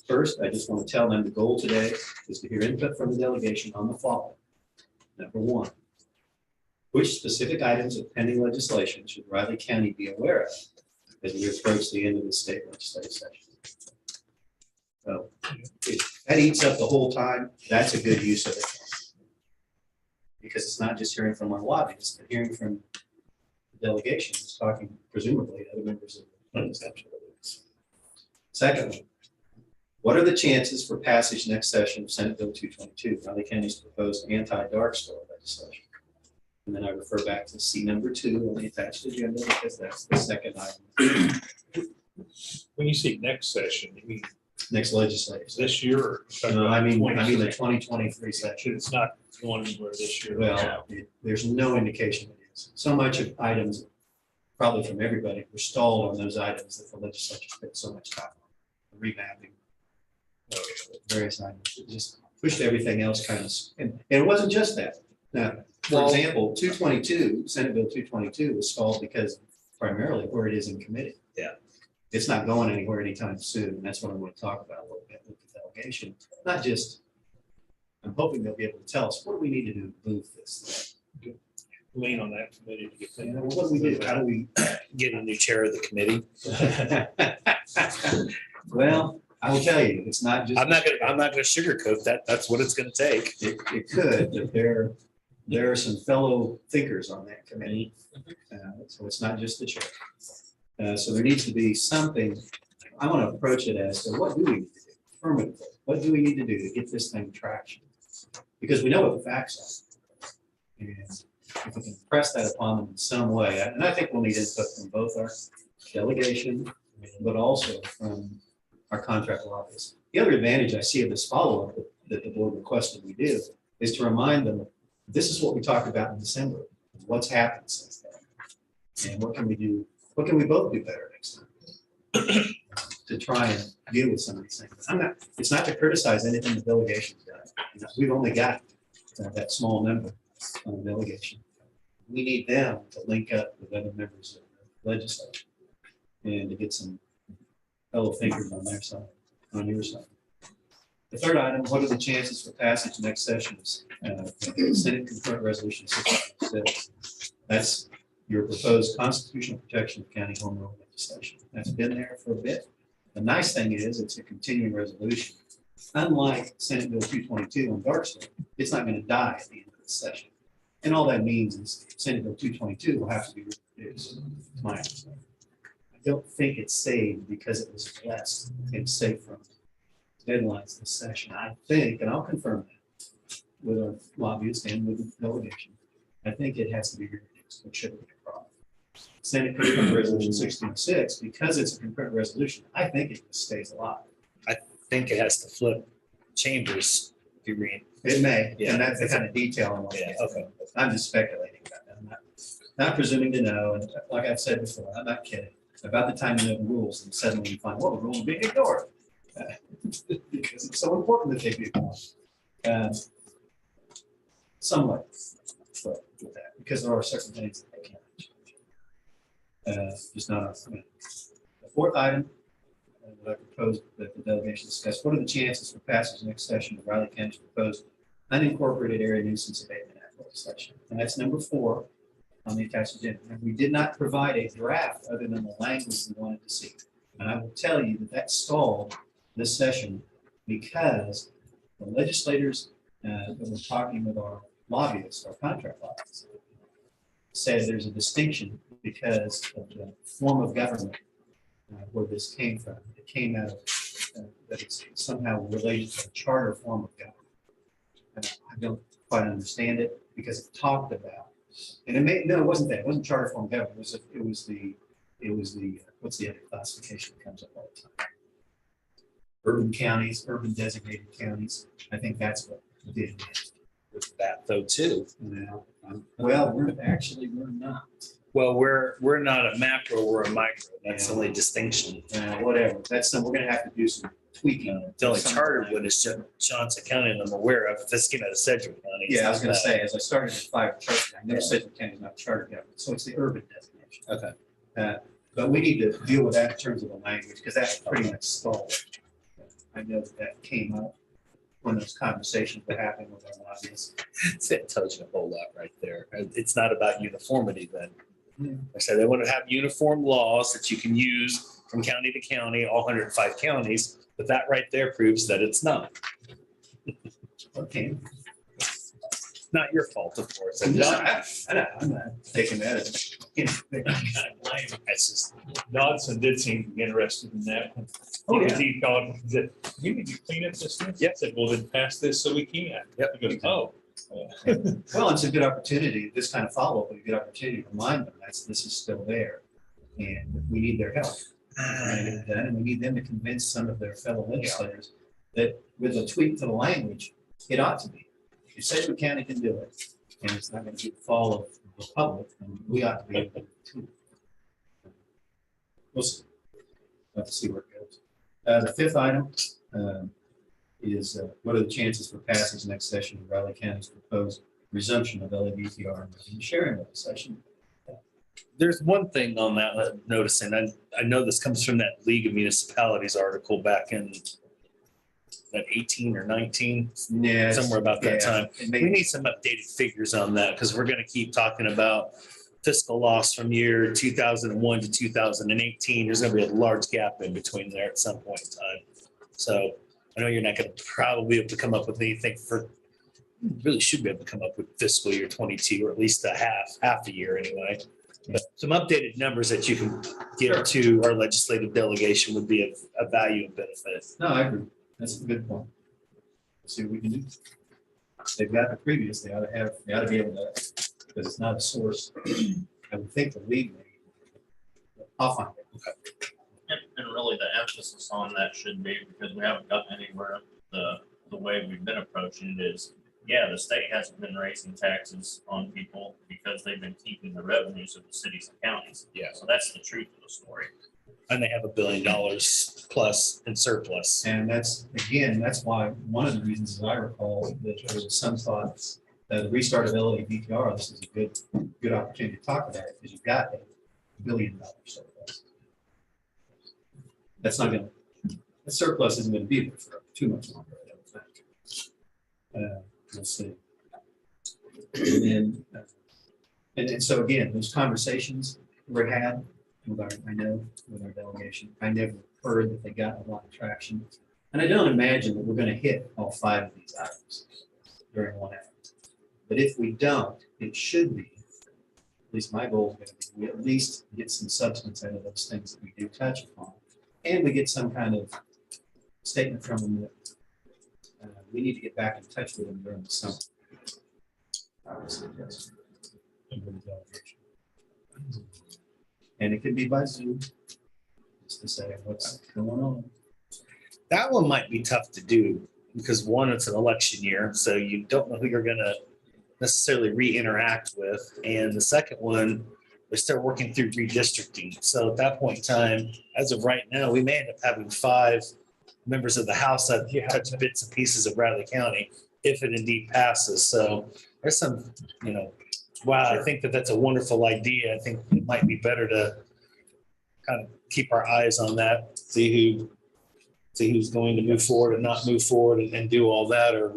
Speaker 10: First, I just want to tell them the goal today is to hear input from the delegation on the following. Number one, which specific items of pending legislation should Riley County be aware of as we approach the end of the state legislative session? So if that eats up the whole time, that's a good use of it. Because it's not just hearing from our lobbyists, but hearing from delegation is talking presumably to other members of the legislature. Secondly, what are the chances for passage next session of Senate Bill 222, Riley County's proposed anti-dark store legislation? And then I refer back to C number 2 on the attached agenda because that's the second item.
Speaker 3: When you say next session, you mean
Speaker 10: Next legislative.
Speaker 3: this year? Or
Speaker 10: No, I mean the 2023 session.
Speaker 3: It's not going anywhere this year.
Speaker 10: Well, there's no indication it is. So much of items, probably from everybody, were stalled on those items that the legislature spent so much time on. Remapping various items. It just pushed everything else kind of, and it wasn't just that. Now, for example, 222, Senate Bill 222 was stalled because primarily where it is in committee.
Speaker 7: Yeah.
Speaker 10: It's not going anywhere anytime soon. And that's what I want to talk about a little bit with the delegation. Not just, I'm hoping they'll be able to tell us, what do we need to do to move this?
Speaker 3: Lean on that committee to get
Speaker 10: You know,
Speaker 3: things.
Speaker 10: what do we do? How do we?
Speaker 7: Get a new chair of the committee.
Speaker 10: Well, I will tell you, it's not just.
Speaker 7: I'm not gonna sugarcoat that. That's what it's gonna take.
Speaker 10: It could, but there are some fellow thinkers on that committee. So it's not just the chair. So there needs to be something. I want to approach it as to what do we need to do affirmatively? What do we need to do to get this thing traction? Because we know what the facts are. And if we can press that upon them in some way, and I think we'll need input from both our delegation, but also from our contract lobbyists. The other advantage I see of this follow-up that the board requested we do is to remind them, this is what we talked about in December. What's happened since then? And what can we do? What can we both do better next time to try and deal with some of these things? It's not to criticize anything the delegation's done. You know, we've only got that small number on the delegation. We need them to link up with other members of the legislature and to get some fellow thinkers on their side, on your side. The third item, what are the chances for passage next session's Senate Concurrent Resolution 606? That's your proposed constitutional protection of county home rule legislation. That's been there for a bit. The nice thing is it's a continuing resolution. Unlike Senate Bill 222 on Darksville, it's not going to die at the end of the session. And all that means is Senate Bill 222 will have to be reduced. To my understanding. I don't think it's saved because it was blessed and safe from deadlines this session. I think, and I'll confirm that with our lobbyists and with the delegation, I think it has to be reduced, which shouldn't be a problem. Senate Concurrent Resolution 606, because it's a concurrent resolution, I think it just stays alive.
Speaker 7: I think it has to flip chambers if you read.
Speaker 10: It may,
Speaker 7: Yeah.
Speaker 10: and that's the kind of detail I want to
Speaker 7: Yeah,
Speaker 10: get.
Speaker 7: okay.
Speaker 10: I'm just speculating about that. I'm not presuming to know, and like I've said before, I'm not kidding. About the time you know the rules, and suddenly you find, well, the rules are being ignored. Because it's so important that they be ignored. Somewhat with that, because there are certain things that they can't change. Just not on. The fourth item that I proposed that the delegation discuss, what are the chances for passage next session of Riley County's proposed unincorporated area nuisance abatement act legislation? And that's number 4 on the attached agenda. And we did not provide a draft other than the language we wanted to see. And I will tell you that stalled this session because the legislators that were talking with our lobbyists, our contract lobbyists, said there's a distinction because of the form of government where this came from. It came out of that it's somehow related to a charter form of government. And I don't quite understand it because it talked about, and it wasn't that. It wasn't charter form of government. It was the what's the other classification that comes up all the time? Urban counties, urban designated counties. I think that's what it did.
Speaker 7: With that though too.
Speaker 10: Well, we're not.
Speaker 7: Well, we're not a macro, we're a micro. That's the only distinction.
Speaker 10: Whatever. That's we're going to have to do some tweaking.
Speaker 7: The only charter one is Johnson County, and I'm aware of. This came out of Sedgwick County.
Speaker 10: Yeah, I was going to say, as I started at 5 charter, I know Sedgwick County is not charter government, so it's the urban designation.
Speaker 7: Okay.
Speaker 10: But we need to deal with that in terms of the language because that's pretty much stalled. I know that came up when those conversations were happening with our lobbyists.
Speaker 7: That tells you a whole lot right there. It's not about uniformity then. I said they want to have uniform laws that you can use from county to county, all 105 counties, but that right there proves that it's not.
Speaker 10: Okay.
Speaker 7: Not your fault, of course.
Speaker 10: I'm not taking that as
Speaker 7: It's just,
Speaker 3: Dodson did seem interested in that.
Speaker 10: Oh, yeah.
Speaker 3: Because he called, he said, you need to clean up this.
Speaker 7: Yep.
Speaker 3: I said, well, then pass this so we can.
Speaker 7: Yep.
Speaker 3: He goes, oh.
Speaker 10: Well, it's a good opportunity, this kind of follow-up, a good opportunity to remind them that this is still there. And we need their help. And we need them to convince some of their fellow legislators that with a tweak to the language, it ought to be. If Sedgwick County can do it, and it's not going to be the fall of the public, then we ought to be able to do it too. We'll see. We'll have to see where it goes. The fifth item is what are the chances for passage next session of Riley County's proposed resumption of LABTR and sharing legislation?
Speaker 7: there's one thing on that I'm noticing. I know this comes from that League of Municipalities article back in that 18 or 19,
Speaker 10: Yeah,
Speaker 7: somewhere about that time.
Speaker 10: it
Speaker 7: We
Speaker 10: may-
Speaker 7: need some updated figures on that because we're going to keep talking about fiscal loss from year 2001 to 2018. There's going to be a large gap in between there at some point in time. So I know you're not going to probably be able to come up with anything for, really should be able to come up with fiscal year 22, or at least a half a year anyway. But some updated numbers that you can give to our legislative delegation would be of value and benefit.
Speaker 10: No, I agree. That's a good point. Let's see what we can do. They've got the previous, they ought to be able to, because it's not a source. I would think the league may. I'll find it. Okay.
Speaker 8: And really the emphasis on that should be, because we haven't gotten anywhere, the way we've been approaching it is, yeah, the state hasn't been raising taxes on people because they've been keeping the revenues of the cities and counties.
Speaker 7: Yeah.
Speaker 8: So that's the truth of the story.
Speaker 7: And they have $1 billion plus in surplus.
Speaker 10: And that's, again, that's why, one of the reasons, as I recall, that there was some thoughts that the restart of LA VTR, this is a good opportunity to talk about it, because you've got $1 billion surplus. That's not gonna, the surplus isn't gonna be there for too much longer, I don't think. We'll see. And then, and so again, those conversations were had with our, I know, with our delegation. I never heard that they got a lot of traction. And I don't imagine that we're gonna hit all 5 of these items during 1 hour. But if we don't, it should be, at least my goal is gonna be, we at least get some substance out of those things that we do touch upon. And we get some kind of statement from them that we need to get back in touch with them during the summer. Obviously, yes. And it could be by Zoom, just to say what's going on.
Speaker 7: That one might be tough to do because one, it's an election year, so you don't know who you're gonna necessarily re-interact with. And the second one, we're still working through redistricting. So at that point in time, as of right now, we may end up having 5 members of the House that touch bits and pieces of Bradley County, if it indeed passes. So there's some, wow, I think that that's a wonderful idea. I think it might be better to kind of keep our eyes on that, see who's going to move forward and not move forward and do all that, or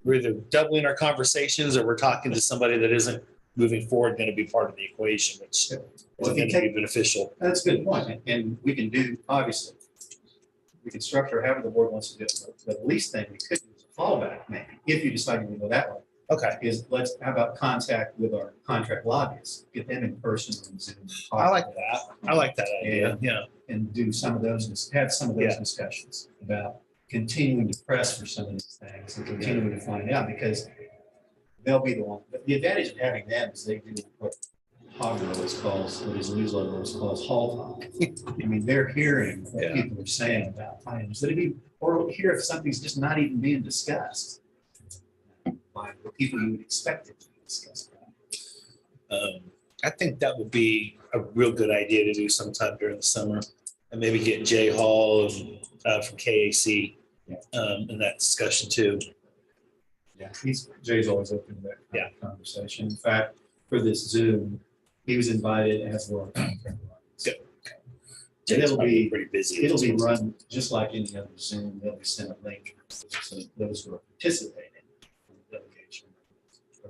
Speaker 7: we're either doubling our conversations or we're talking to somebody that isn't moving forward going to be part of the equation, which is going to be beneficial.
Speaker 10: That's a good point. And we can do, obviously, we can structure however the board wants to do it. But the least thing we could do is a fallback, maybe, if you decide to go that way.
Speaker 7: Okay.
Speaker 10: Is how about contact with our contract lobbyists, get them in person and Zoom.
Speaker 7: I like that. I like that idea. Yeah.
Speaker 10: And do some of those, have some of those discussions about continuing to press for some of these things and continuing to find out, because they'll be the one. But the advantage of having them is they do what Hogger always calls, what his newsletter always calls hall talk. I mean, they're hearing what people are saying about items that or hear if something's just not even being discussed by the people you would expect it to be discussed by.
Speaker 7: I think that would be a real good idea to do sometime during the summer, and maybe get Jay Hall and, from KAC in that discussion too.
Speaker 10: Yeah, Jay's always open to that kind of conversation. In fact, for this Zoom, he was invited as well.
Speaker 7: Good.
Speaker 10: It'll be
Speaker 7: pretty busy.
Speaker 10: It'll be run just like any other Zoom. They'll be sent a link so those who are participating in the delegation,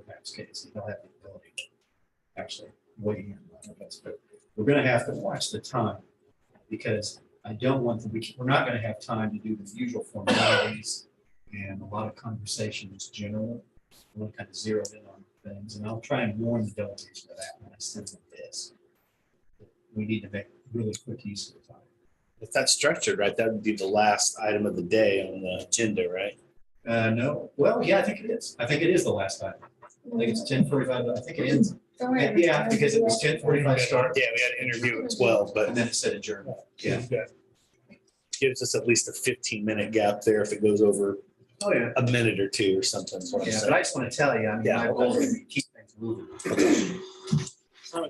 Speaker 10: perhaps KAC, they'll have the ability to actually weigh in on this. But we're going to have to watch the time, because I don't want we're not going to have time to do the usual formalities and a lot of conversations generally. I want to kind of zero in on things, and I'll try and warn the delegation of that when I send them this. We need to make really quick use of the time.
Speaker 7: If that's structured right, that would be the last item of the day on the agenda, right?
Speaker 10: No, well, yeah, I think it is. I think it is the last item. I think it's 10:45. I think it ends. Yeah, because it was 10:45 start.
Speaker 7: Yeah, we had an interview at 12, but
Speaker 10: And then it said adjourn. Yeah.
Speaker 7: gives us at least a 15-minute gap there if it goes over
Speaker 10: Oh, yeah.
Speaker 7: a minute or two or something. is what I'm
Speaker 10: Yeah,
Speaker 7: saying.
Speaker 10: but I just want to tell you, I mean, my goal is to keep things moving.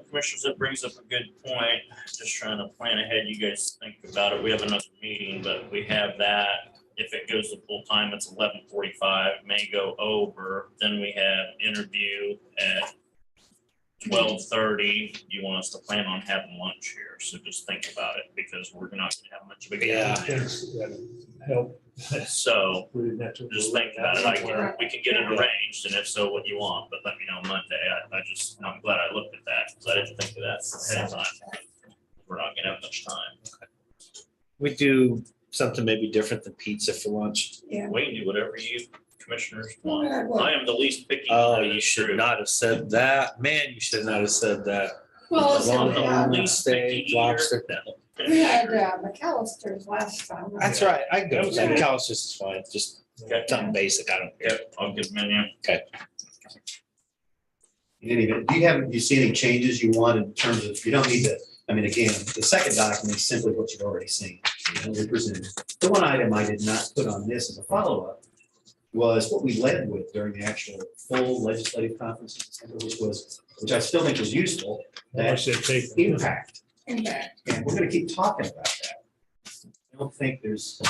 Speaker 8: Commissioners, that brings up a good point. Just trying to plan ahead. You guys think about it. We have another meeting, but we have that. If it goes to full time, it's 11:45, may go over. Then we have interview at 12:30. You want us to plan on having lunch here. So just think about it, because we're not gonna have much of a gap.
Speaker 3: Help.
Speaker 8: So just think about it. We can get it arranged, and if so, what you want, but let me know Monday. I'm glad I looked at that, because I didn't think of that ahead of time. We're not gonna have much time.
Speaker 7: We do something maybe different than pizza for lunch.
Speaker 6: Yeah.
Speaker 8: We can do whatever you commissioners want. I am the least picky.
Speaker 7: Oh, you should not have said that. Man, you should not have said that.
Speaker 6: Well,
Speaker 7: As long
Speaker 6: it's,
Speaker 7: as steak, lobster. No.
Speaker 6: we had McAllister's last time.
Speaker 7: That's right. I can go with that. Cal's just fine. Just
Speaker 8: Okay.
Speaker 7: something basic. I don't care.
Speaker 8: Yep, I'll give menu.
Speaker 10: In any event, do you see any changes you want in terms of, you don't need to, I mean, again, the second document is simply what you've already seen. We presented. The one item I did not put on this as a follow-up was what we led with during the actual full legislative conference in December, which I still think was useful, that impact. And we're gonna keep talking about that. I don't think there's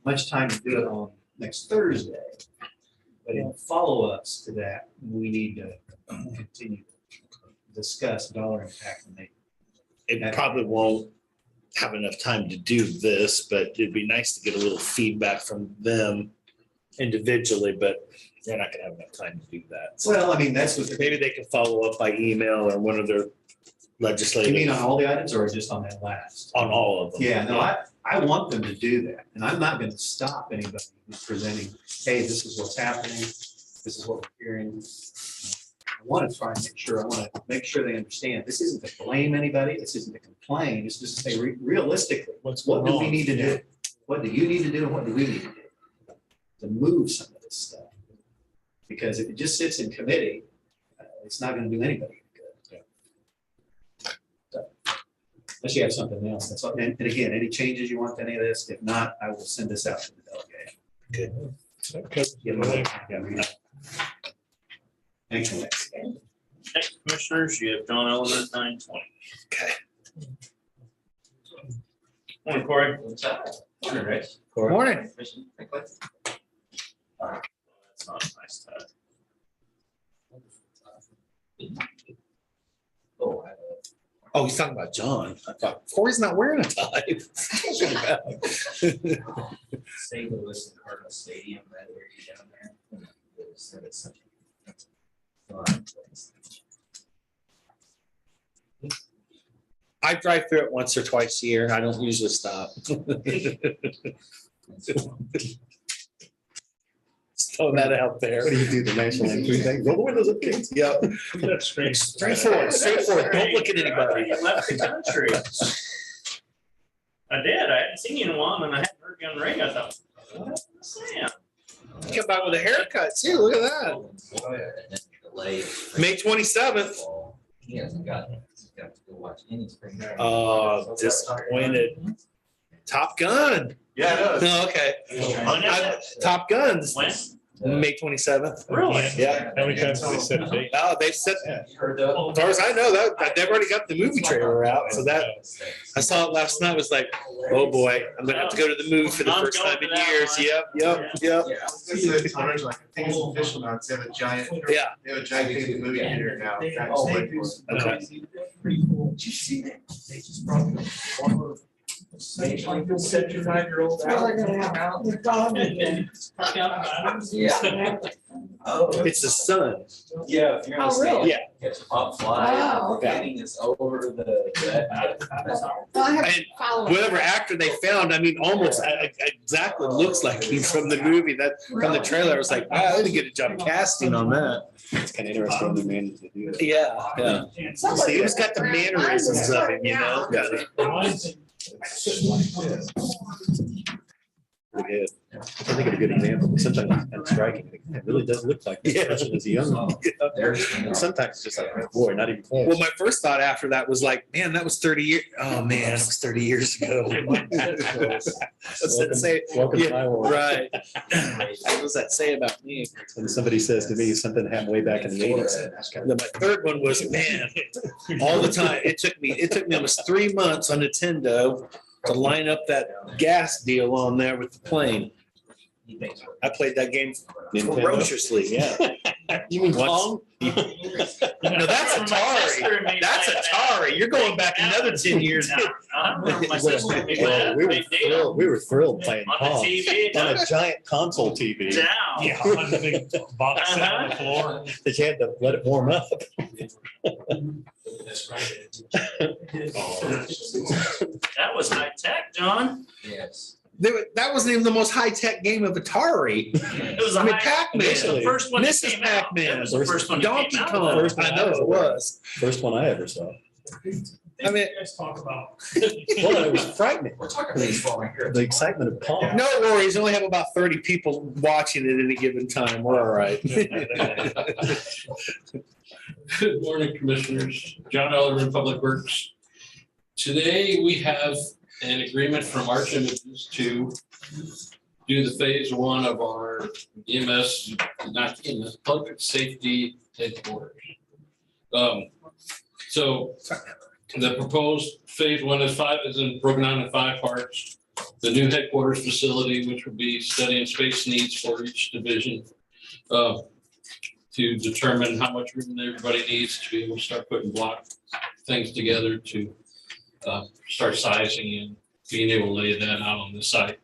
Speaker 10: much time to do it on next Thursday. But in follow-ups to that, we need to continue to discuss dollar impact and make.
Speaker 7: It probably won't have enough time to do this, but it'd be nice to get a little feedback from them individually, but they're not gonna have enough time to do that. So
Speaker 10: Well, I mean, that's what.
Speaker 7: maybe they can follow up by email or one of their
Speaker 10: You
Speaker 7: legislative.
Speaker 10: mean on all the items or just on that last?
Speaker 7: On all of them.
Speaker 10: Yeah, no, I want them to do that, and I'm not gonna stop anybody who's presenting, hey, this is what's happening, this is what we're hearing. I want to try and I want to make sure they understand, this isn't to blame anybody, this isn't to complain, it's just to say realistically, what do we need to do? What do you need to do, and what do we need to do? To move some of this stuff. Because if it just sits in committee, it's not gonna do anybody good. So, unless you have something else, that's all. And again, any changes you want to any of this, if not, I will send this out to the delegation.
Speaker 3: Okay.
Speaker 10: Yeah. Thanks, Alex.
Speaker 8: Next, commissioners, you have John Ellen at 9:20.
Speaker 7: Okay.
Speaker 8: Morning, Corey.
Speaker 10: Morning, Rich.
Speaker 7: Morning.
Speaker 8: That's not a nice touch.
Speaker 7: Oh, he's talking about John. I thought Corey's not wearing a tie.
Speaker 2: St. Louis and Cardinal Stadium, that area down there. It's such a fun place.
Speaker 7: I drive through it once or twice a year. I don't usually stop. Just throwing that out there.
Speaker 10: What do you do, the national entry thing? Roll the windows up, kids.
Speaker 7: Yep.
Speaker 3: That's strange.
Speaker 7: Straightforward. Don't look at anybody.
Speaker 8: You left the country. I did. I hadn't seen you in a while, and I hadn't heard you on the ring. I thought, what Sam?
Speaker 7: You come back with a haircut too. Look at that.
Speaker 2: Oh, yeah, and then delayed.
Speaker 7: May 27th.
Speaker 2: He hasn't got to go watch any spring.
Speaker 7: Disappointed. Top Gun.
Speaker 2: Yeah, it does.
Speaker 7: No, okay. Top Guns.
Speaker 8: When?
Speaker 7: May 27th.
Speaker 8: Really?
Speaker 7: Yeah.
Speaker 3: How many times have they said a date?
Speaker 7: Oh, they said,
Speaker 2: You heard that?
Speaker 7: as far as I know, that they've already got the movie trailer out. So that I saw it last night. Was like, oh boy, I'm gonna have to go to the movie for the
Speaker 8: I'm
Speaker 7: first
Speaker 8: going
Speaker 7: time in
Speaker 8: to that
Speaker 7: years.
Speaker 8: one.
Speaker 7: Yep.
Speaker 2: Yeah, I was gonna say, Connors, like, I think it's official now, it's have a giant,
Speaker 7: Yeah.
Speaker 2: they have a giant thing in the movie theater now.
Speaker 8: Oh,
Speaker 7: Okay.
Speaker 2: Did you see that? They just brought the former 75-year-old
Speaker 6: Probably gonna have the dog.
Speaker 2: Yeah. Oh.
Speaker 7: It's the sun.
Speaker 2: Yeah. If you're
Speaker 6: Oh, really?
Speaker 7: Yeah.
Speaker 2: Catch a pop fly.
Speaker 6: Wow.
Speaker 2: Getting this over the.
Speaker 6: Well, I have to
Speaker 7: And
Speaker 6: follow.
Speaker 7: whatever actor they found, I mean, almost exactly looks like him from the movie. That from the trailer, I was like, wow, they did a good job casting on that.
Speaker 10: It's kind of interesting the man to do it.
Speaker 7: Yeah. Yeah.
Speaker 6: Somebody-
Speaker 7: He's got the mannerisms of him, you know.
Speaker 10: Pretty good. I think of a good example, but sometimes it's kind of striking. It really does look like this
Speaker 7: Yeah.
Speaker 10: person is a young one. And sometimes it's just like, boy, not even close.
Speaker 7: Well, my first thought after that was like, man, that was 30 years. Oh man, that was 30 years ago. What's that say?
Speaker 10: Welcome to
Speaker 7: Yeah,
Speaker 10: my world.
Speaker 7: right. What does that say about me?
Speaker 10: When somebody says to me something happened way back in the 80s.
Speaker 7: Then my third one was, man, all the time. It took me almost 3 months on Nintendo to line up that gas deal on there with the plane. I played that game ferociously. Yeah.
Speaker 10: You mean
Speaker 7: Once-
Speaker 10: Pong?
Speaker 7: No, that's Atari. That's Atari. You're going back another 10 years.
Speaker 8: I remember my sister made that
Speaker 10: We were
Speaker 8: big deal
Speaker 10: thrilled. We were thrilled playing
Speaker 8: on the
Speaker 10: Pong
Speaker 8: TV.
Speaker 10: on a giant console TV.
Speaker 8: Down.
Speaker 3: Yeah, on the big box set on the floor.
Speaker 10: That you had to let it warm up.
Speaker 8: That was high tech, John.
Speaker 2: Yes.
Speaker 7: That wasn't even the most high-tech game of Atari.
Speaker 8: It was
Speaker 7: I mean,
Speaker 8: high-
Speaker 7: Pac-Man.
Speaker 8: it was the first one that
Speaker 7: Mrs.
Speaker 8: came out.
Speaker 7: Pac-Man.
Speaker 8: It was the first one that
Speaker 7: Donkey
Speaker 8: came out.
Speaker 7: Kong.
Speaker 10: First one
Speaker 7: I know it was.
Speaker 10: First one I ever saw.
Speaker 7: I mean,
Speaker 3: Let's talk about.
Speaker 10: Well, it was frightening.
Speaker 2: We're talking baseball right here.
Speaker 10: The excitement of Pong.
Speaker 7: no worries. Only have about 30 people watching at any given time. We're all right.
Speaker 1: Good morning, Commissioners. John Ellerman, Public Works. Today, we have an agreement from Arch Images to do the phase one of our EMS, not EMS, public safety headquarters. So the proposed phase one is broken down in 5 parts. The new headquarters facility, which will be studying space needs for each division, to determine how much room everybody needs to be able to start putting block things together to start sizing and being able to lay that out on the site.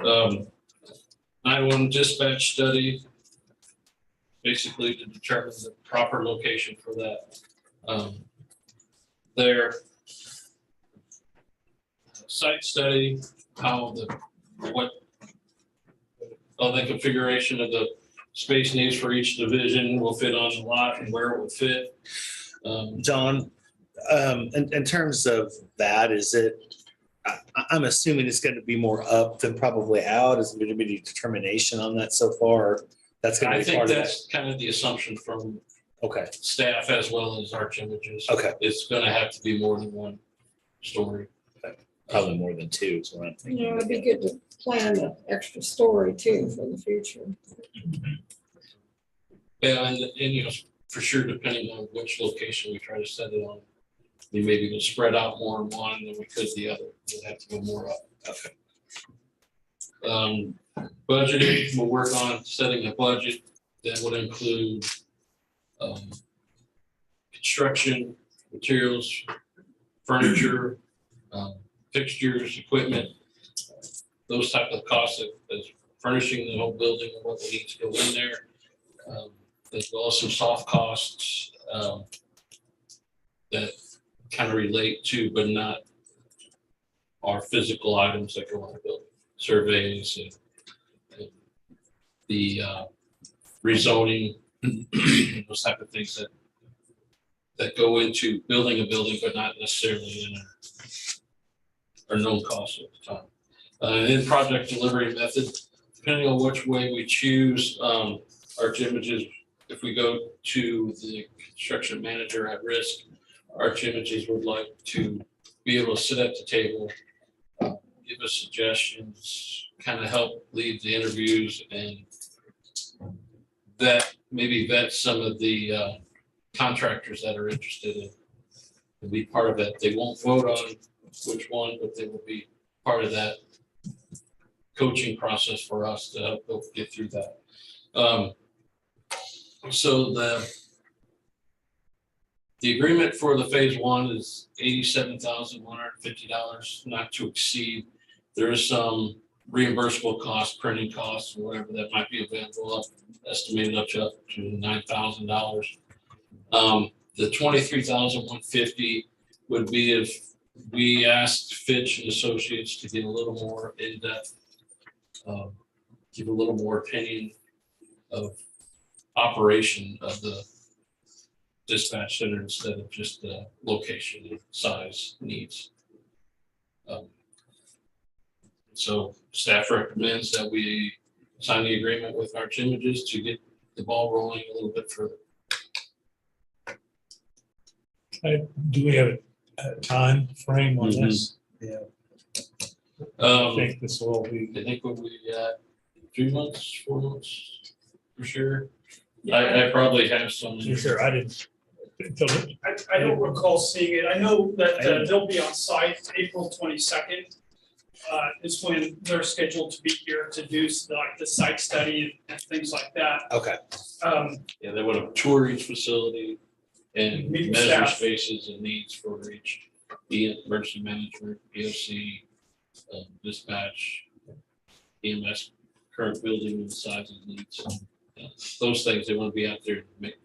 Speaker 1: 911 dispatch study, basically to determine the proper location for that. Their site study, how the configuration of the space needs for each division will fit on the lot and where it will fit.
Speaker 7: John, in terms of that, is it, I'm assuming it's going to be more up than probably out. Is there going to be any determination on that so far? That's going to
Speaker 1: I
Speaker 7: be
Speaker 1: think
Speaker 7: part of that.
Speaker 1: that's kind of the assumption from
Speaker 7: Okay.
Speaker 1: staff as well as Arch Images.
Speaker 7: Okay.
Speaker 1: It's going to have to be more than one story.
Speaker 7: Probably more than 2 is what I'm thinking.
Speaker 6: You know, it'd be good to plan an extra story too for the future.
Speaker 1: Yeah, and you know, for sure, depending on which location we try to set it on, we maybe will spread out more in one than we could the other. We'll have to go more up. Okay. Budgeting, we'll work on setting a budget that would include construction, materials, furniture, fixtures, equipment, those type of costs as furnishing the whole building and what we need to go in there. There's also soft costs that kind of relate to, but not our physical items that go on the building, surveys and the rezoning, those type of things that go into building a building, but not necessarily in our known costs at the time. And then project delivery method, depending on which way we choose, Arch Images, if we go to the construction manager at risk, Arch Images would like to be able to sit at the table, give us suggestions, kind of help lead the interviews, and that maybe vet some of the contractors that are interested in to be part of it. They won't vote on which one, but they will be part of that coaching process for us to help get through that. So the agreement for the phase one is $87,150, not to exceed. There is some reimbursable costs, printing costs, or whatever that might be available, estimated up to $9,000. The $23,150 would be if we asked Fitch and Associates to get a little more in-depth, give a little more opinion of operation of the dispatch center instead of just the location and size needs. So staff recommends that we sign the agreement with Arch Images to get the ball rolling a little bit further.
Speaker 3: Do we have a time frame on this?
Speaker 7: Yeah.
Speaker 3: I think this will be.
Speaker 1: I think we'll be at 3 months, 4 months, for sure. I probably have some.
Speaker 3: Sure, I didn't.
Speaker 5: I don't recall seeing it. I know that they'll be on site April 22nd. Is when they're scheduled to be here to do the site study and things like that.
Speaker 7: Okay.
Speaker 1: Yeah, they want to tour each facility and
Speaker 5: Meet
Speaker 1: measure
Speaker 5: staff.
Speaker 1: spaces and needs for each emergency management, BOCC, dispatch, EMS, current building and sizes needs. Those things, they want to be out there to make.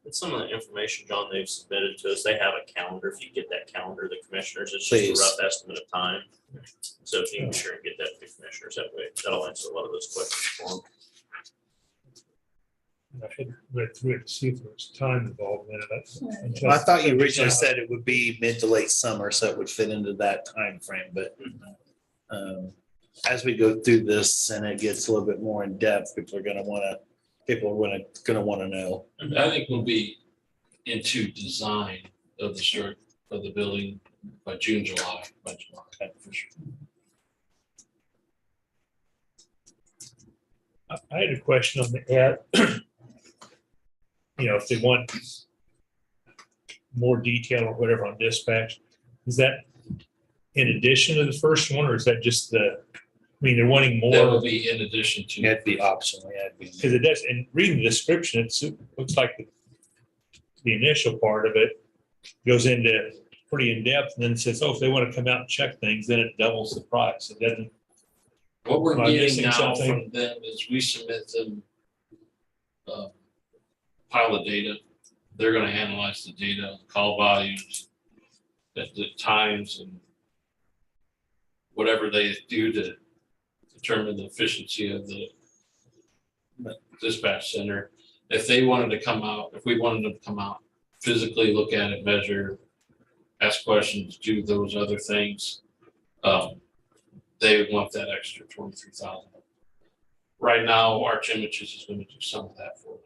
Speaker 8: And some of the information, John, they've submitted to us, they have a calendar. If you get that calendar, the commissioners, it's just a
Speaker 7: Please.
Speaker 8: rough estimate of time. So if you can sure and get that to the commissioners, that way, that'll answer a lot of those questions for them.
Speaker 3: I had read through it to see if there was time involved in it.
Speaker 7: Well, I thought you originally said it would be mid to late summer, so it would fit into that time frame. But as we go through this and it gets a little bit more in depth, people are going to want to know.
Speaker 1: I think we'll be into design of the building by June, July, for sure.
Speaker 3: I had a question on the ad. If they want more detail or whatever on dispatch, is that in addition to the first one, or is that just they're wanting
Speaker 1: That
Speaker 3: more?
Speaker 1: would be in addition to.
Speaker 7: That'd be optional, yeah. it'd be-
Speaker 3: Because it does, and reading the description, it looks like the initial part of it goes into pretty in depth, and then it says, oh, if they want to come out and check things, then it doubles the price. It doesn't.
Speaker 1: What we're
Speaker 3: Am I
Speaker 1: getting
Speaker 3: missing
Speaker 1: now
Speaker 3: something?
Speaker 1: from them is we submit them pile of data. They're gonna analyze the data, call volumes, the times, and whatever they do to determine the efficiency of the dispatch center. If they wanted to come out, if we wanted them to come out, physically look at it, measure, ask questions, do those other things, they would want that extra 23,000. Right now, Arch Images is going to do some of that for them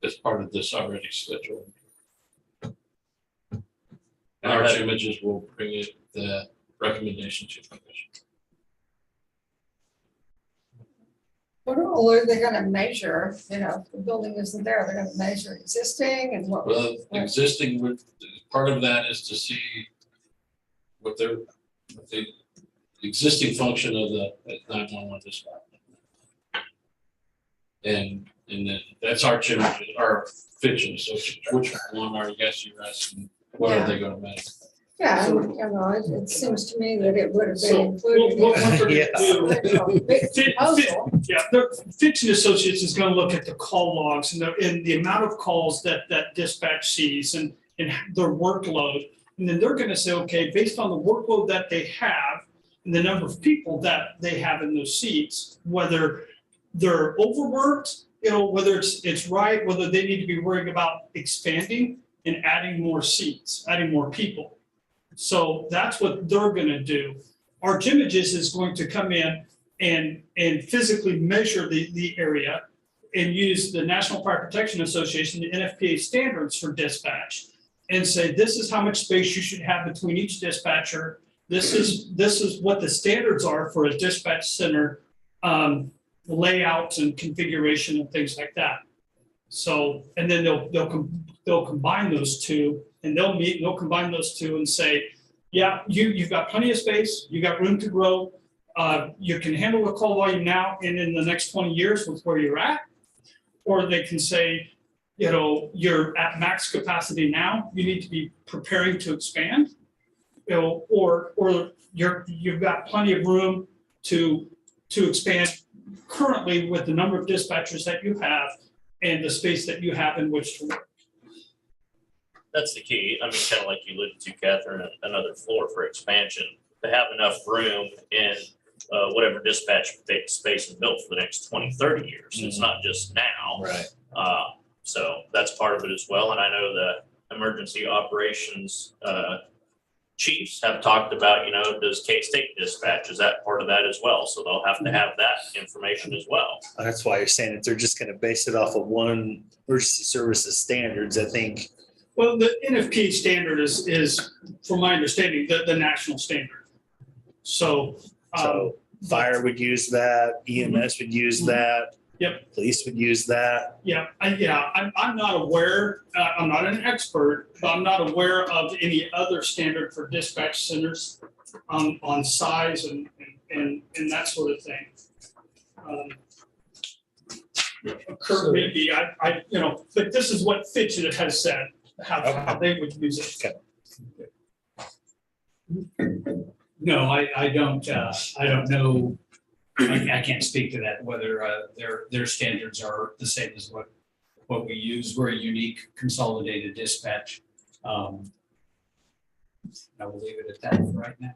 Speaker 1: as part of this already scheduled. And Arch Images will bring it, the recommendation to the commission.
Speaker 6: What all are they gonna measure? If the building isn't there, they're gonna measure existing and what?
Speaker 1: Well, existing, part of that is to see what the existing function of the 911 dispatch. And then that's our Fitch, so which one are you guys, you're asking, what are they gonna measure?
Speaker 6: Yeah, it seems to me that it would have been
Speaker 11: So
Speaker 6: included.
Speaker 11: what they're
Speaker 7: Yeah.
Speaker 11: gonna do,
Speaker 6: Big proposal.
Speaker 11: Fitch and Associates is gonna look at the call logs and the amount of calls that dispatch sees and their workload. And then they're gonna say, okay, based on the workload that they have and the number of people that they have in those seats, whether they're overworked, whether it's right, whether they need to be worrying about expanding and adding more seats, adding more people. So that's what they're gonna do. Arch Images is going to come in and physically measure the area and use the National Fire Protection Association, the NFPA standards for dispatch, and say, this is how much space you should have between each dispatcher. This is what the standards are for a dispatch center, layouts and configuration and things like that. So, and then they'll combine those two, and they'll combine those two and say, yeah, you've got plenty of space, you got room to grow, you can handle the call volume now and in the next 20 years with where you're at. Or they can say, you're at max capacity now, you need to be preparing to expand. Or you've got plenty of room to expand currently with the number of dispatchers that you have and the space that you have in which to work.
Speaker 8: That's the key. I mean, kind of like you alluded to, Catherine, another floor for expansion, to have enough room in whatever dispatch space is built for the next 20, 30 years. It's not just now.
Speaker 7: Right.
Speaker 8: So that's part of it as well. And I know the emergency operations chiefs have talked about, does K-State dispatch, is that part of that as well? So they'll have to have that information as well.
Speaker 7: That's why you're saying that they're just gonna base it off of one emergency services standards, I think.
Speaker 11: Well, the NFPA standard is, from my understanding, the national standard. So.
Speaker 7: So fire would use that, EMS would use that.
Speaker 11: Yep.
Speaker 7: Police would use that.
Speaker 11: Yeah, I'm not aware, I'm not an expert, but I'm not aware of any other standard for dispatch centers on size and that sort of thing. Kurt, maybe, but this is what Fitch has said, how they would use it.
Speaker 2: No, I don't know. I can't speak to that, whether their standards are the same as what we use. We're a unique consolidated dispatch. I will leave it at that for right now.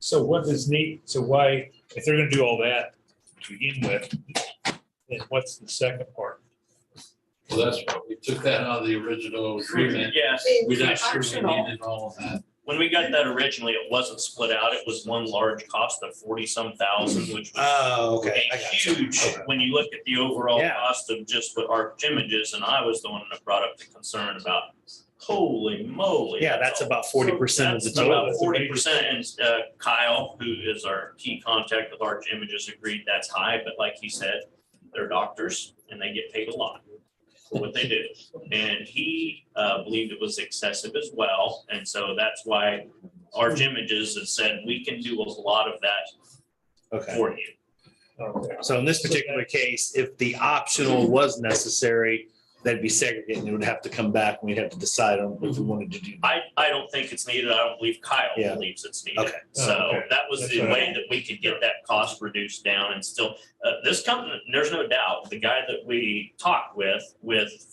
Speaker 3: So what is neat, so why, if they're gonna do all that to begin with, then what's the second part?
Speaker 1: Well, that's what, we took that out of the original agreement.
Speaker 8: Yes.
Speaker 1: We're not sure we
Speaker 6: Optional.
Speaker 1: needed all of that.
Speaker 8: When we got that originally, it wasn't split out. It was one large cost of 40-some thousand, which was
Speaker 7: Oh,
Speaker 8: a huge, when you look at the overall
Speaker 7: Yeah.
Speaker 8: cost of just what Arch Images, and I was the one that brought up the concern about Holy moly.
Speaker 7: Yeah, that's about 40% of the
Speaker 8: That's about
Speaker 7: total.
Speaker 8: 40%, and Kyle, who is our key contact with Arch Images, agreed that's high, but like he said, they're doctors and they get paid a lot for what they do. And he believed it was excessive as well, and so that's why Arch Images has said, we can do a lot of that
Speaker 7: Okay.
Speaker 8: for you.
Speaker 3: Okay.
Speaker 7: So in this particular case, if the optional was necessary, that'd be segregated and it would have to come back and we'd have to decide on if we wanted to do that.
Speaker 8: I don't think it's needed. I don't believe Kyle
Speaker 7: Yeah.
Speaker 8: believes it's needed.
Speaker 7: Okay.
Speaker 8: So
Speaker 3: Oh, okay.
Speaker 8: that was
Speaker 3: That's
Speaker 8: the
Speaker 3: what I-
Speaker 8: way that we could get that cost reduced down and still, this company, there's no doubt, the guy that we talked with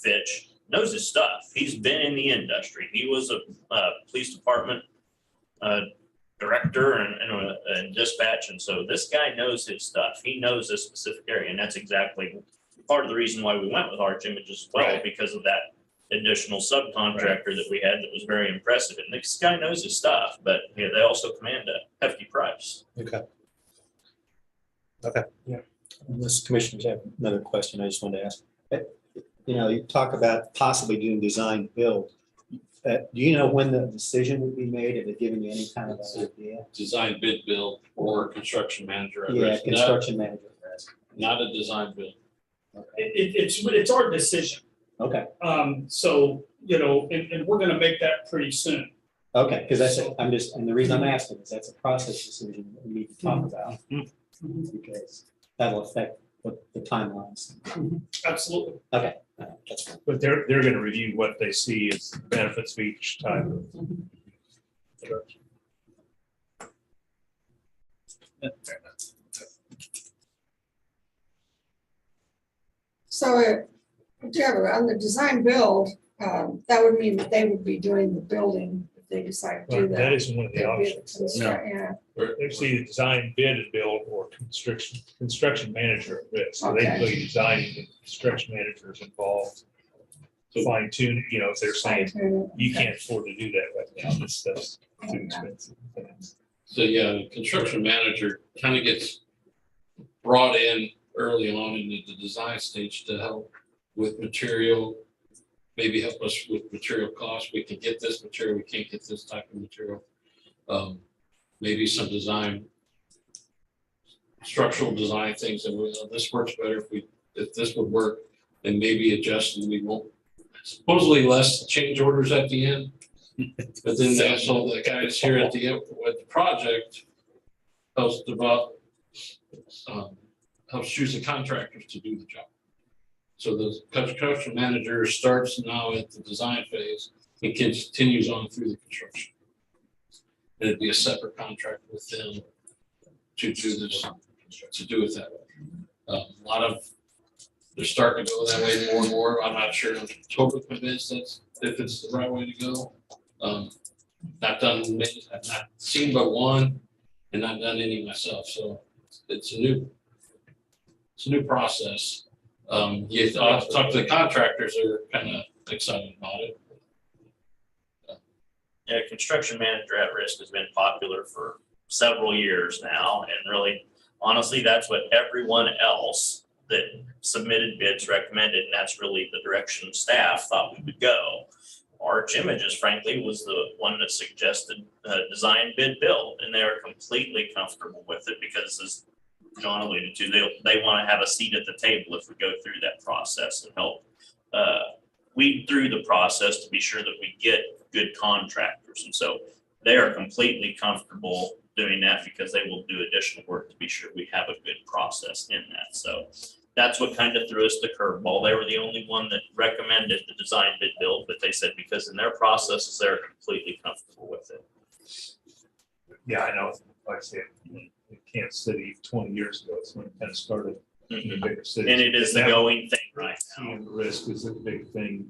Speaker 8: Fitch knows his stuff. He's been in the industry. He was a police department director and dispatch. And so this guy knows his stuff. He knows this specific area. And that's exactly part of the reason why we went with Arch Images as well,
Speaker 7: Right.
Speaker 8: because of that additional subcontractor that we had that was very impressive. And this guy knows his stuff, but you know, they also command a hefty price.
Speaker 7: Okay.
Speaker 10: Unless commissioners have another question, I just wanted to ask. You know, you talk about possibly doing design build. Do you know when the decision would be made? Have they given you any kind of an idea?
Speaker 1: Design, bid, build, or construction manager. at
Speaker 10: Yeah,
Speaker 1: risk.
Speaker 10: construction manager.
Speaker 1: Not a design build.
Speaker 11: It's our decision.
Speaker 10: Okay,
Speaker 11: So, you know, and we're gonna make that pretty soon.
Speaker 10: okay, because and the reason I'm asking is that's a process decision that we need to talk about. Because that'll affect what the timelines.
Speaker 11: Absolutely.
Speaker 10: Okay, that's fine.
Speaker 3: But they're gonna review what they see as benefits of each type of.
Speaker 6: So, Deborah, on the design build, that would mean that they would be doing the building if they decide to do
Speaker 3: Well,
Speaker 6: that.
Speaker 3: that isn't one of the
Speaker 6: They'd be
Speaker 3: options.
Speaker 6: Yeah,
Speaker 3: There's either design, bid and build or construction manager at risk. So they
Speaker 6: Okay.
Speaker 3: play designing, the construction managers involved. Fine tune, you know, if they're saying you can't afford to do that right now, this stuff's too expensive.
Speaker 1: So yeah, the construction manager kind of gets brought in early on in the design stage to help with material, maybe help us with material costs. We can get this material, we can't get this type of material. Maybe some design, structural design things that this works better if this would work, then maybe adjust and we won't. Supposedly less change orders at the end. But then also the guys here at the end with the project helps develop, helps choose the contractors to do the job. So the construction manager starts now at the design phase and continues on through the construction. And it'd be a separate contract with them to do this, to do it that way. A lot of, they're starting to go that way more and more. I'm not sure, I'm totally convinced that's, if it's the right way to go. Not done many, I've not seen but one and not done any myself, so it's a new process. You talk to the contractors, they're kind of excited about it.
Speaker 8: Yeah, construction manager at risk has been popular for several years now, and really, honestly, that's what everyone else that submitted bids recommended, and that's really the direction staff thought we would go. Arch Images, frankly, was the one that suggested design, bid, build, and they are completely comfortable with it because, as John alluded to, they want to have a seat at the table if we go through that process and help weed through the process to be sure that we get good contractors. And so they are completely comfortable doing that because they will do additional work to be sure we have a good process in that. So that's what kind of threw us the curveball. They were the only one that recommended the design, bid, build, but they said because in their processes, they're completely comfortable with it.
Speaker 3: Yeah, I know, like I said, in Kansas City 20 years ago, it's when it kind of started in the bigger cities.
Speaker 8: And it is the going thing right now.
Speaker 3: And risk is a big thing.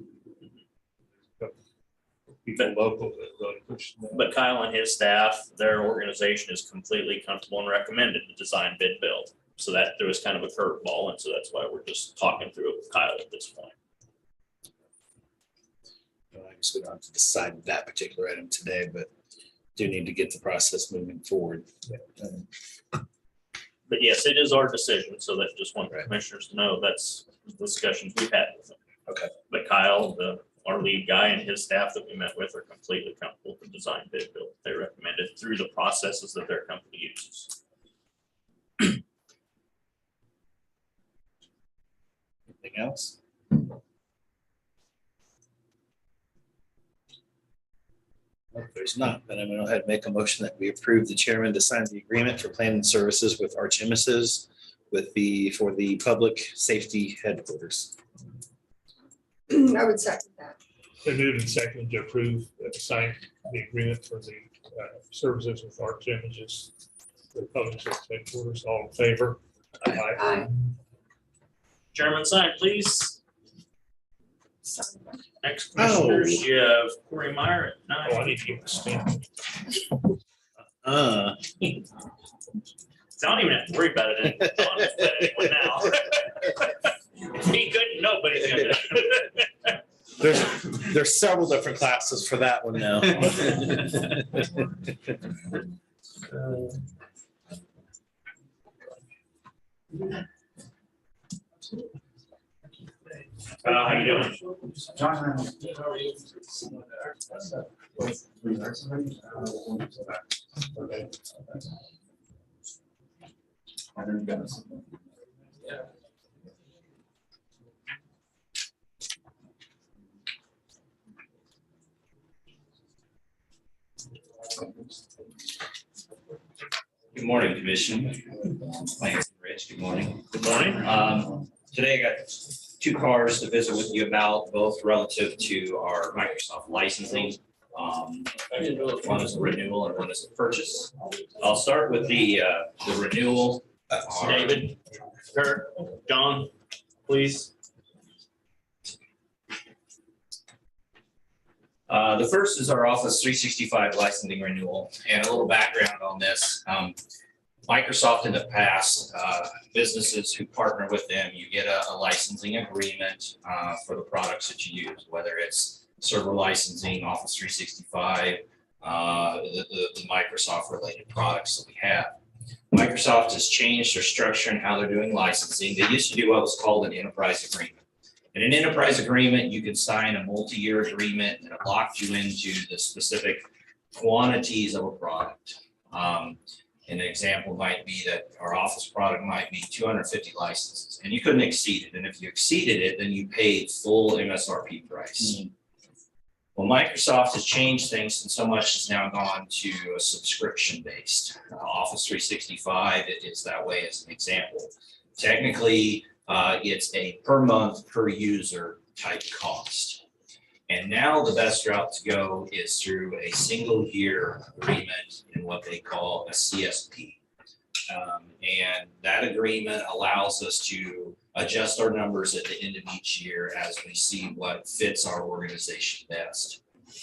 Speaker 3: People local that really push that.
Speaker 8: But Kyle and his staff, their organization is completely comfortable and recommended the design, bid, build. So that there was kind of a curveball, and so that's why we're just talking through it with Kyle at this point.
Speaker 7: I guess we don't have to decide that particular item today, but do need to get the process moving forward.
Speaker 8: But yes, it is our decision, so that just want the
Speaker 7: Right.
Speaker 8: commissioners to know that's the discussions we've had with them.
Speaker 7: Okay.
Speaker 8: But Kyle, the our lead guy and his staff that we met with are completely comfortable with the design bid build. They recommended through the processes that their company uses.
Speaker 7: Anything else? If there's not, then I'm going to go ahead and make a motion that we approve the chairman to sign the agreement for planning services with Arch Emisys for the public safety headquarters.
Speaker 6: I would second that.
Speaker 3: Been moved and seconded to approve, sign the agreement for the services with Arch Images, the public service headquarters. All in favor?
Speaker 6: Aye.
Speaker 8: Chairman, sign, please.
Speaker 6: Sign that.
Speaker 8: Next commissioners, you have Corey Meyer at
Speaker 3: Oh, I
Speaker 8: 9.
Speaker 3: need to get the stamp.
Speaker 8: So I don't even have to worry about it anymore now. If he couldn't, nobody's gonna.
Speaker 7: There's several different classes for that one now.
Speaker 8: How you doing?
Speaker 12: Good morning, Commission. My name is Rich. Good morning.
Speaker 8: Good morning.
Speaker 12: Today I got two cars to visit with you about, both relative to our Microsoft licensing. One is a renewal and one is a purchase. I'll start with the renewal.
Speaker 8: David, Kurt, John, please.
Speaker 12: The first is our Office 365 licensing renewal, and a little background on this. Microsoft in the past, businesses who partner with them, you get a licensing agreement for the products that you use, whether it's server licensing, Office 365, the Microsoft related products that we have. Microsoft has changed their structure and how they're doing licensing. They used to do what was called an enterprise agreement. In an enterprise agreement, you can sign a multi-year agreement and it locks you into the specific quantities of a product. An example might be that our Office product might be 250 licenses and you couldn't exceed it. And if you exceeded it, then you paid full MSRP price. Well, Microsoft has changed things and so much has now gone to a subscription-based. Office 365 it is that way as an example. Technically, it's a per month, per user type cost. And now the best route to go is through a single year agreement in what they call a CSP. And that agreement allows us to adjust our numbers at the end of each year as we see what fits our organization best.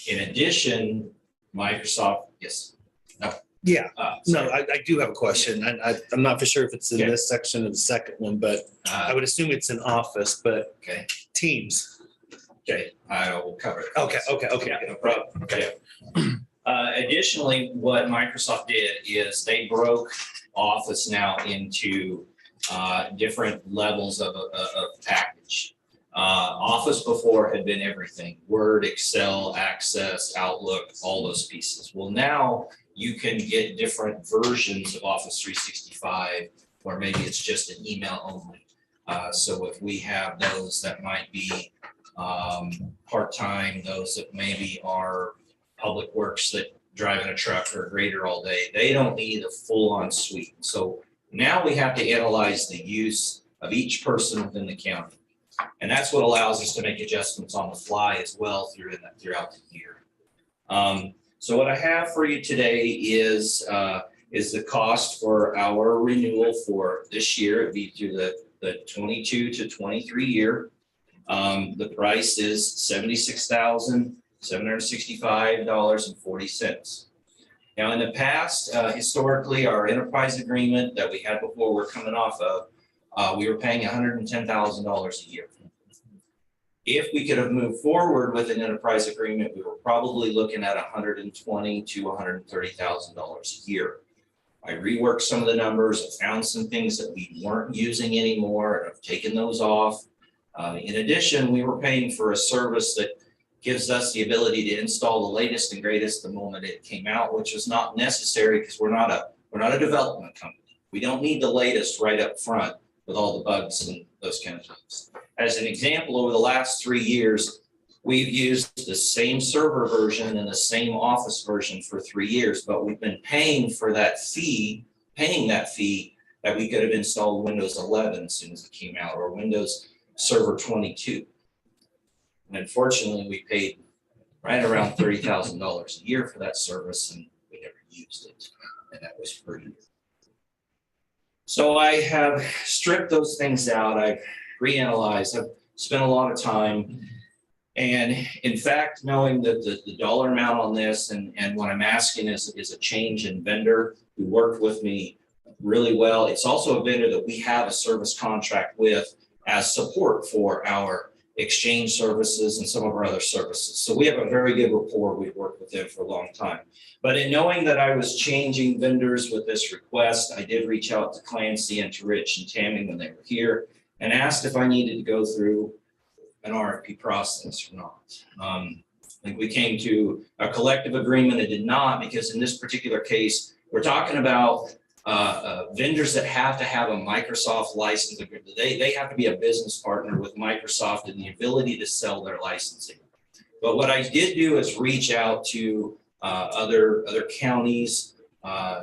Speaker 12: In addition, Microsoft, yes. No.
Speaker 7: Yeah, no, I do have a question. I'm not for sure if it's in
Speaker 12: Okay.
Speaker 7: this section or the second one, but I would assume it's in Office, but
Speaker 12: Okay.
Speaker 7: Teams.
Speaker 12: Okay, I will cover it.
Speaker 7: Okay.
Speaker 12: Yeah, no problem. Okay. Additionally, what Microsoft did is they broke Office now into different levels of package. Office before had been everything: Word, Excel, Access, Outlook, all those pieces. Well, now you can get different versions of Office 365 where maybe it's just an email only. So if we have those that might be part-time, those that maybe are public works that driving a truck or a grader all day, they don't need a full-on suite. So now we have to analyze the use of each person within the county. And that's what allows us to make adjustments on the fly as well throughout the year. So what I have for you today is the cost for our renewal for this year. It'd be through the 22 to 23 year. The price is $76,765.40. Now, in the past, historically, our enterprise agreement that we had before we're coming off of, we were paying $110,000 a year. If we could have moved forward with an enterprise agreement, we were probably looking at $120,000 to $130,000 a year. I reworked some of the numbers, I found some things that we weren't using anymore, and I've taken those off. In addition, we were paying for a service that gives us the ability to install the latest and greatest the moment it came out, which was not necessary because we're not a development company. We don't need the latest right up front with all the bugs and those kind of things. As an example, over the last 3 years, we've used the same server version and the same Office version for 3 years, but we've been paying that fee that we could have installed Windows 11 as soon as it came out, or Windows Server 22. And unfortunately, we paid right around $30,000 a year for that service, and we never used it, and that was free. So I have stripped those things out. I've reanalyzed. I've spent a lot of time. And in fact, knowing that the dollar amount on this and what I'm asking is a change in vendor who worked with me really well. It's also a vendor that we have a service contract with as support for our exchange services and some of our other services. So we have a very good rapport. We've worked with them for a long time. But in knowing that I was changing vendors with this request, I did reach out to Clancy and to Rich and Tammy when they were here and asked if I needed to go through an RFP process or not. I think we came to a collective agreement. It did not, because in this particular case, we're talking about vendors that have to have a Microsoft license. They have to be a business partner with Microsoft and the ability to sell their licensing. But what I did do is reach out to other counties,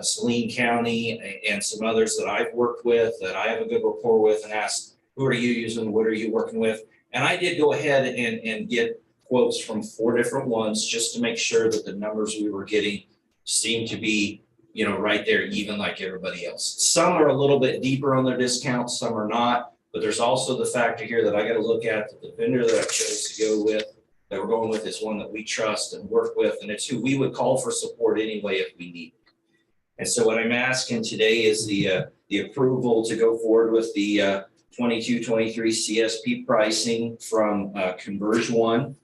Speaker 12: Saline County and some others that I've worked with, that I have a good rapport with, and asked, who are you using? What are you working with? And I did go ahead and get quotes from 4 different ones just to make sure that the numbers we were getting seemed to be, right there, even like everybody else. Some are a little bit deeper on their discounts, some are not, but there's also the factor here that I got to look at, that the vendor that I chose to go with, that we're going with, is one that we trust and work with, and it's who we would call for support anyway if we need. And so what I'm asking today is the approval to go forward with the 22-23 CSP pricing from Converge One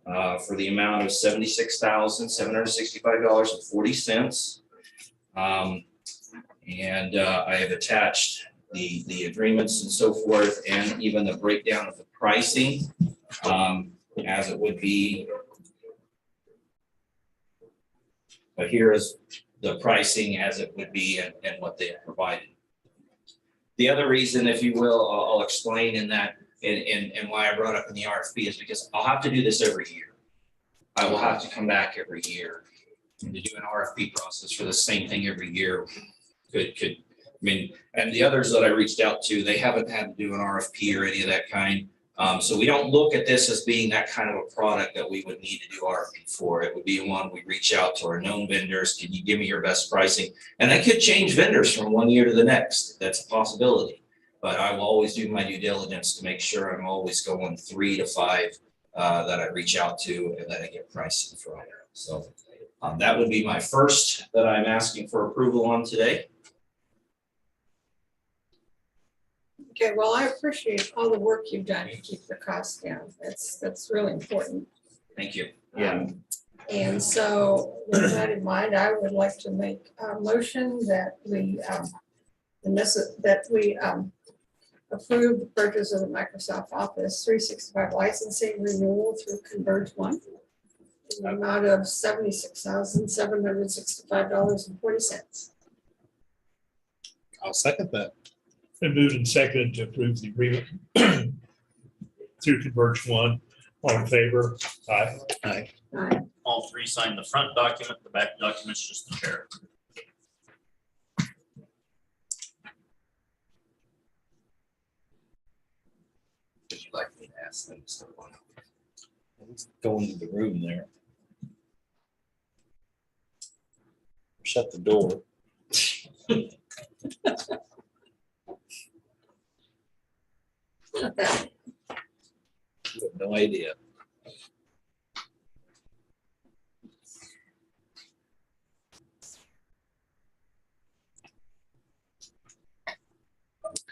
Speaker 12: for the amount of $76,765.40. And I have attached the agreements and so forth, and even the breakdown of the pricing as it would be. But here is the pricing as it would be and what they have provided. The other reason, if you will, I'll explain in that and why I brought up in the RFP is because I'll have to do this every year. I will have to come back every year and to do an RFP process for the same thing every year. And the others that I reached out to, they haven't had to do an RFP or any of that kind. So we don't look at this as being that kind of a product that we would need to do RFP for. It would be one we reach out to our known vendors. Can you give me your best pricing? And that could change vendors from one year to the next. That's a possibility. But I will always do my due diligence to make sure I'm always going 3 to 5 that I reach out to and that I get pricing from. So that would be my first that I'm asking for approval on today.
Speaker 6: Okay, well, I appreciate all the work you've done to keep the costs down. That's really important.
Speaker 12: Thank you.
Speaker 6: And so with that in mind, I would like to make a motion that we approve the purchase of the Microsoft Office 365 licensing renewal through Converge One in the amount of $76,765.40.
Speaker 3: I'll second that. Been moved and seconded to approve the agreement through Converge One. All in favor? Aye. Aye.
Speaker 6: Aye.
Speaker 8: All 3 sign the front document, the back document's just the chair.
Speaker 12: Would you like me to ask them to step on?
Speaker 7: Let's go into the room there. Shut the door.
Speaker 6: Not that.
Speaker 7: You have no idea.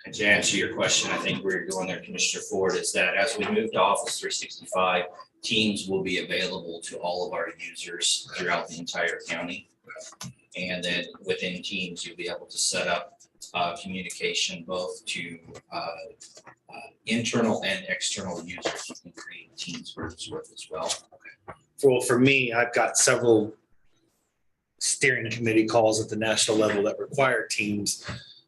Speaker 12: And to answer your question, I think we're going there, Commissioner Ford, is that as we move to Office 365, Teams will be available to all of our users throughout the entire county. And then within Teams, you'll be able to set up communication both to internal and external users. You can create teams for this work as well.
Speaker 7: For me, I've got several steering committee calls at the national level that require teams.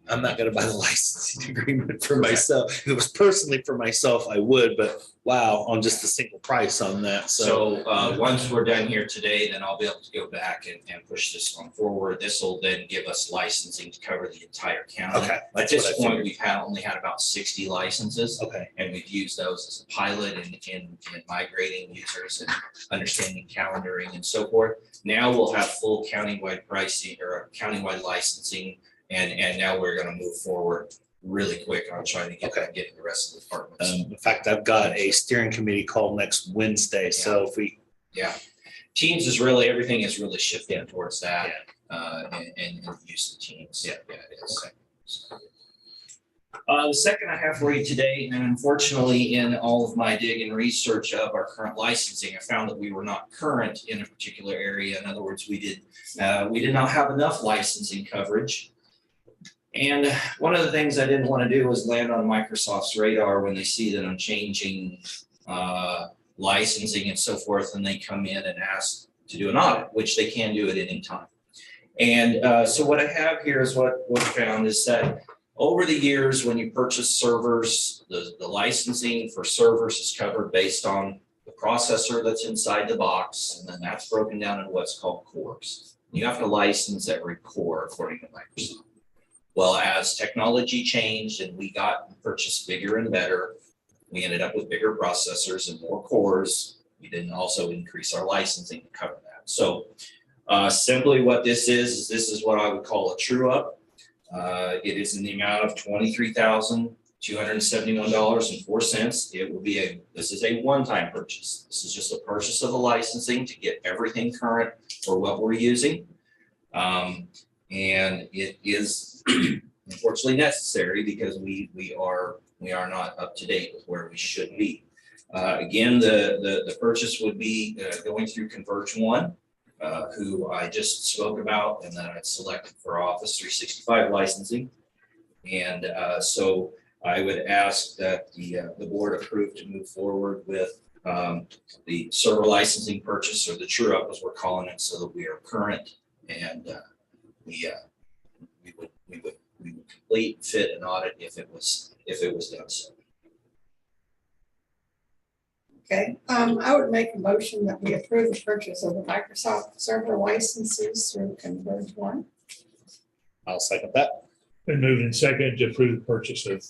Speaker 7: I'm not gonna buy the licensing agreement for myself. If it was personally for myself, I would, but wow, on just a single price on that, so.
Speaker 12: So once we're done here today, then I'll be able to go back and push this one forward. This will then give us licensing to cover the entire county.
Speaker 7: Okay.
Speaker 12: At
Speaker 7: that's
Speaker 12: this
Speaker 7: what I
Speaker 12: point,
Speaker 7: figured.
Speaker 12: we've only had about 60 licenses.
Speaker 7: Okay,
Speaker 12: And we've used those as a pilot in migrating users and understanding calendaring and so forth. Now we'll have full countywide pricing or countywide licensing. And now we're gonna move forward really quick on trying to get the rest of the departments.
Speaker 7: in fact, I've got a steering committee call next Wednesday, so if we.
Speaker 12: Yeah, Teams is really, everything is really shifting towards that, and use of Teams. Yeah, it is. The second I have for you today, and unfortunately in all of my dig and research of our current licensing, I found that we were not current in a particular area. In other words, we did not have enough licensing coverage. And one of the things I didn't want to do was land on Microsoft's radar when they see that I'm changing licensing and so forth, and they come in and ask to do an audit, which they can do at any time. And so what I have here is what I found is that over the years, when you purchase servers, the licensing for servers is covered based on the processor that's inside the box, and then that's broken down into what's called cores. You have to license every core according to Microsoft. Well, as technology changed and we purchased bigger and better, we ended up with bigger processors and more cores. We didn't also increase our licensing to cover that. So simply what this is what I would call a true up. It is in the amount of $23,271.04. It will be this is a one-time purchase. This is just a purchase of the licensing to get everything current for what we're using. And it is unfortunately necessary because we are not up to date with where we should be. Again, the purchase would be going through Converge One, who I just spoke about and that I selected for Office 365 licensing. And so I would ask that the board approve to move forward with the server licensing purchase, or the true up as we're calling it, so that we are current and we would complete, fit, and audit if it was done so.
Speaker 6: Okay, I would make a motion that we approve the purchase of the Microsoft server licenses through Converge One.
Speaker 7: I'll second that.
Speaker 3: Been moved and seconded to approve the purchase of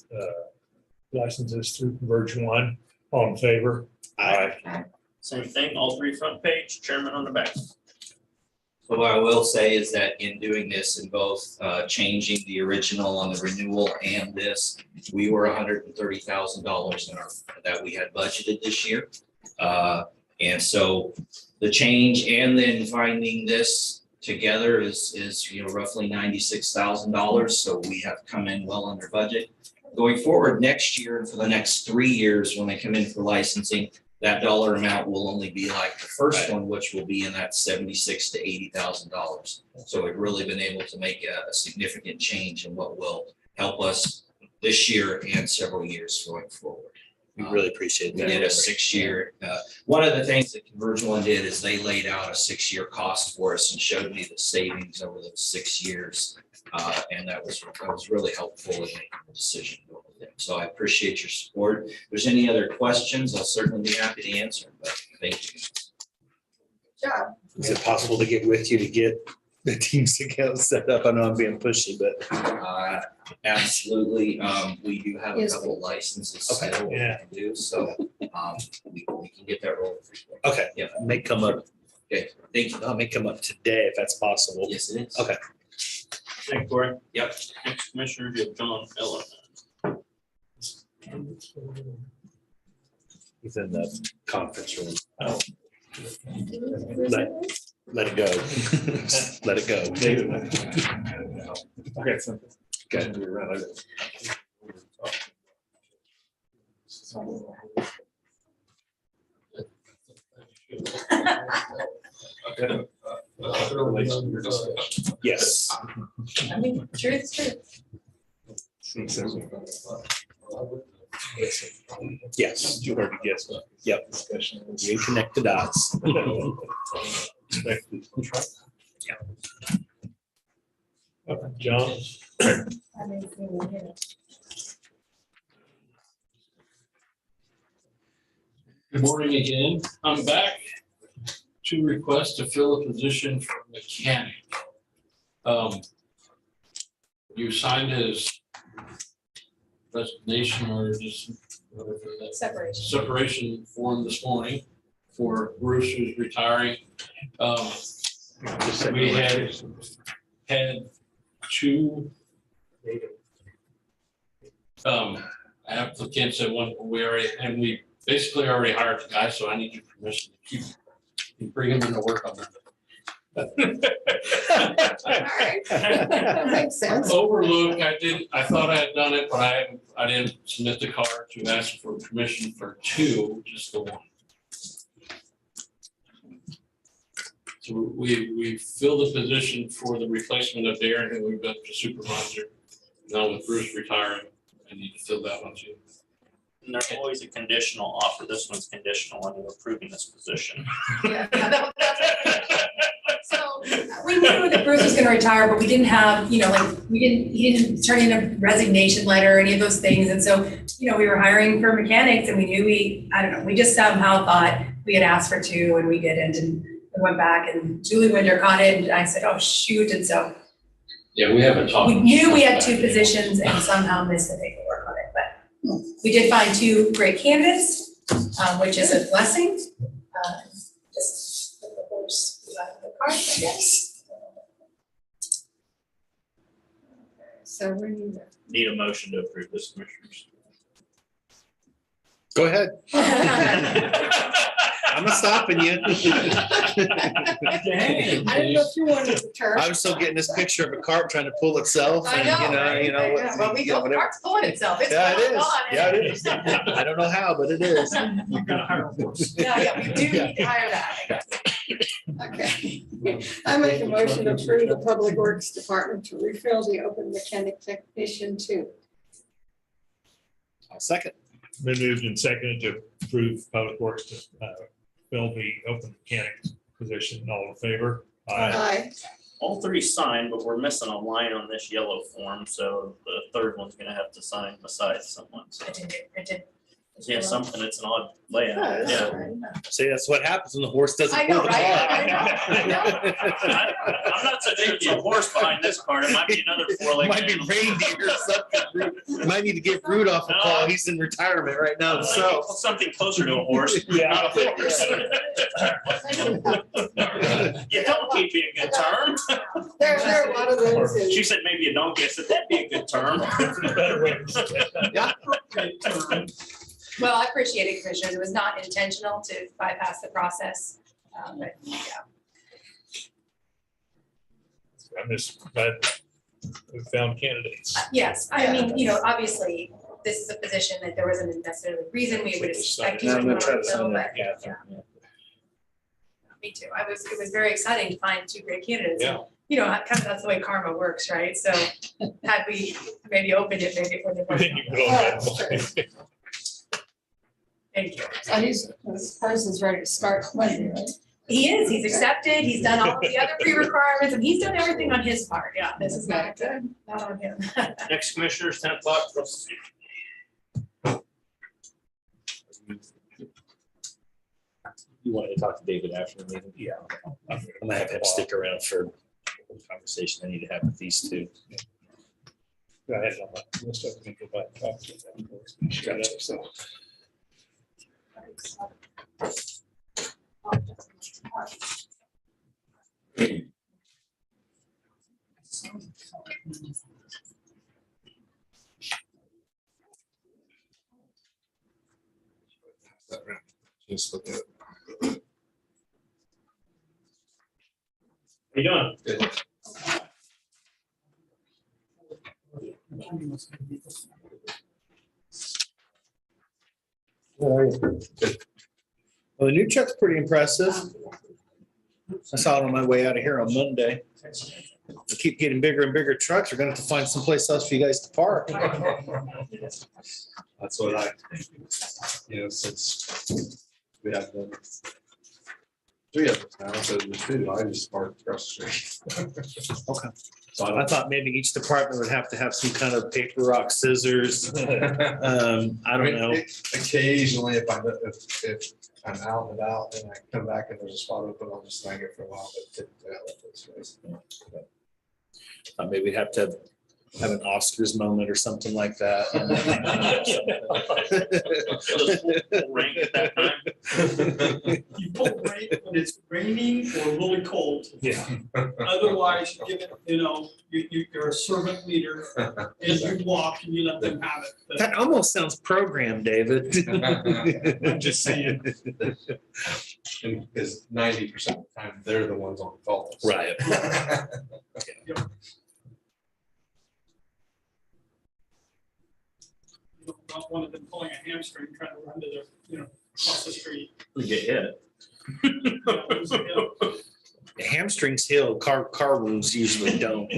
Speaker 3: licenses through Converge One. All in favor?
Speaker 7: Aye.
Speaker 8: Same thing, all three front page, chairman on the back.
Speaker 12: So what I will say is that in doing this, in both changing the original on the renewal and this, we were $130,000 that we had budgeted this year. And so the change and then finding this together is roughly $96,000. So we have come in well under budget. Going forward next year and for the next 3 years, when they come in for licensing, that dollar amount will only be like the first one, which will be in that $76,000 to $80,000. So we've really been able to make a significant change in what will help us this year and several years going forward.
Speaker 7: We really appreciate
Speaker 12: We
Speaker 7: that.
Speaker 12: did a 6-year. One of the things that Converge One did is they laid out a 6-year cost for us and showed me the savings over those 6 years. And that was really helpful in making the decision. So I appreciate your support. If there's any other questions, I'll certainly be happy to answer, but thank you.
Speaker 6: Good job.
Speaker 7: Is it possible to get with you to get the teams together set up? I know I'm being pushy, but.
Speaker 12: Absolutely. We do have a
Speaker 6: Yes.
Speaker 12: couple licenses
Speaker 7: Okay.
Speaker 12: still we
Speaker 3: Yeah.
Speaker 12: can do, so we can get that rolling.
Speaker 7: Okay.
Speaker 12: Yeah.
Speaker 7: May come up.
Speaker 12: Okay, thank you.
Speaker 7: I may come up today if that's possible.
Speaker 12: Yes, it is.
Speaker 7: Okay.
Speaker 8: Thank you, Corey.
Speaker 12: Yep.
Speaker 8: Next commissioner, you have John Ellen.
Speaker 7: He's in the conference room.
Speaker 3: Oh.
Speaker 7: Let it go. Let it go.
Speaker 3: David.
Speaker 11: Okay, something.
Speaker 7: Okay. Yes.
Speaker 9: I mean, truth's truth.
Speaker 7: Yes.
Speaker 3: Too hard to guess.
Speaker 7: Yep.
Speaker 3: Discussion.
Speaker 7: You connect the dots.
Speaker 3: Okay, John,
Speaker 1: Good morning again. I'm back to request to fill a position for mechanic. You signed his resignation or just whatever that separation form this morning for Bruce, who's retiring. We had two applicants that we basically already hired the guy, so I need your permission to bring him into work on that.
Speaker 6: That makes sense.
Speaker 1: Overlook, I thought I had done it, but I didn't submit the card to ask for permission for two, just the one. So we filled the position for the replacement of Darren, who we've got the supervisor. Now with Bruce retiring, I need to fill that one too.
Speaker 8: And there's always a conditional offer. This one's conditional on you approving this position.
Speaker 9: So we knew that Bruce was gonna retire, but we didn't have, he didn't turn in a resignation letter or any of those things. And so, we were hiring for mechanics and we knew we just somehow thought we had asked for two and we didn't. And we went back and Julie Winder caught it and I said, oh, shoot. And so
Speaker 1: Yeah, we haven't talked.
Speaker 9: we knew we had two positions and somehow missed the paperwork on it, but we did find two great candidates, which is a blessing. Just put the horse behind the cart, I guess.
Speaker 6: So we
Speaker 8: Need a motion to approve this, commissioners.
Speaker 7: Go ahead. I'm not stopping you.
Speaker 6: I didn't know if you wanted to turn.
Speaker 7: I'm still getting this picture of a cart trying to pull itself.
Speaker 9: I
Speaker 7: and,
Speaker 9: know, right?
Speaker 7: what-
Speaker 9: Well, we go, the
Speaker 7: whatever.
Speaker 9: cart's pulling itself. It's
Speaker 7: Yeah, it
Speaker 9: going
Speaker 7: is.
Speaker 9: on.
Speaker 7: Yeah, it is. I don't know how, but it is.
Speaker 11: You're gonna hire a horse.
Speaker 9: Yeah, we do need to hire that.
Speaker 6: Okay. I make a motion to approve the Public Works Department to refill the open mechanic technician two.
Speaker 7: I'll second.
Speaker 3: been moved and seconded to approve Public Works to fill the open mechanic position. All in favor?
Speaker 6: Aye.
Speaker 8: All three signed, but we're missing a line on this yellow form, so the third one's gonna have to sign besides someone. So,
Speaker 9: I didn't get printed.
Speaker 8: yeah, something, it's an odd layout,
Speaker 6: Oh, that's
Speaker 8: yeah.
Speaker 6: all right.
Speaker 7: See, that's what happens when the horse doesn't
Speaker 9: I
Speaker 7: pull
Speaker 9: know,
Speaker 7: the
Speaker 9: right?
Speaker 7: cart.
Speaker 8: I'm not so sure it's a horse behind this part, it might be another four-legged
Speaker 7: Might be
Speaker 8: animal.
Speaker 7: reindeer or something. Might need to get Rudolph a call. He's in retirement right now himself.
Speaker 8: Something closer to a horse, not a horse. Yeah, donkey would be a good term.
Speaker 6: There are a lot of those. in-
Speaker 8: She said maybe a donkey, I said that'd be a good term.
Speaker 3: Better way to say that.
Speaker 9: Well, I appreciate it, Commissioners. It was not intentional to bypass the process. But yeah,
Speaker 3: I'm just glad we found candidates.
Speaker 9: yes, I mean, obviously, this is a position that there wasn't necessarily a reason we would expect you
Speaker 7: Now
Speaker 9: to
Speaker 7: I'm gonna try to
Speaker 9: fill,
Speaker 7: sign
Speaker 9: but
Speaker 7: that.
Speaker 9: yeah. Me too. It was very exciting to find two great candidates.
Speaker 3: Yeah.
Speaker 9: Kind of that's the way karma works, right? So had we maybe opened it, maybe it wouldn't have
Speaker 3: Then you
Speaker 9: worked
Speaker 3: go
Speaker 9: out.
Speaker 3: ahead.
Speaker 9: Thank you.
Speaker 6: So this person's ready to start Monday, right?
Speaker 9: He is, he's accepted, he's done all of the other pre-requirements, and he's done everything on his part. Yeah, this is not on him.
Speaker 8: Next commissioners, 10 o'clock.
Speaker 7: You wanted to talk to David after the meeting?
Speaker 3: Yeah.
Speaker 7: I'm gonna have him stick around for a conversation I need to have with these two.
Speaker 3: Go ahead. On my list, I can go back and talk to them. Sure, so.
Speaker 13: Just look at it.
Speaker 8: How you doing?
Speaker 13: Good.
Speaker 7: Well, the new truck's pretty impressive. I saw it on my way out of here on Monday. We keep getting bigger and bigger trucks. We're gonna have to find someplace else for you guys to park.
Speaker 13: That's what since we have the 3 of us now, so the 2, I just parked across the street.
Speaker 7: Okay.
Speaker 13: So
Speaker 7: I thought maybe each department would have to have some kind of paper, rock, scissors. I don't know.
Speaker 13: Occasionally, if I'm out and about, then I come back and there's a spot open, I'll just hang it for a while, but typically I let this space.
Speaker 7: Maybe we'd have to have an Oscars moment or something like that.
Speaker 8: Rank at that time.
Speaker 11: You pull rank when it's raining or really cold.
Speaker 3: Yeah.
Speaker 11: Otherwise, you give it, you're a servant leader and you walk and you let them have it. But
Speaker 7: That almost sounds programmed, David.
Speaker 11: I'm just saying.
Speaker 13: Because 90% of the time, they're the ones on the calls.
Speaker 7: Right.
Speaker 11: You don't want one of them pulling a hamstring trying to run to their, across the street.
Speaker 8: We get hit.
Speaker 7: Hamstrings heal, car wounds usually don't.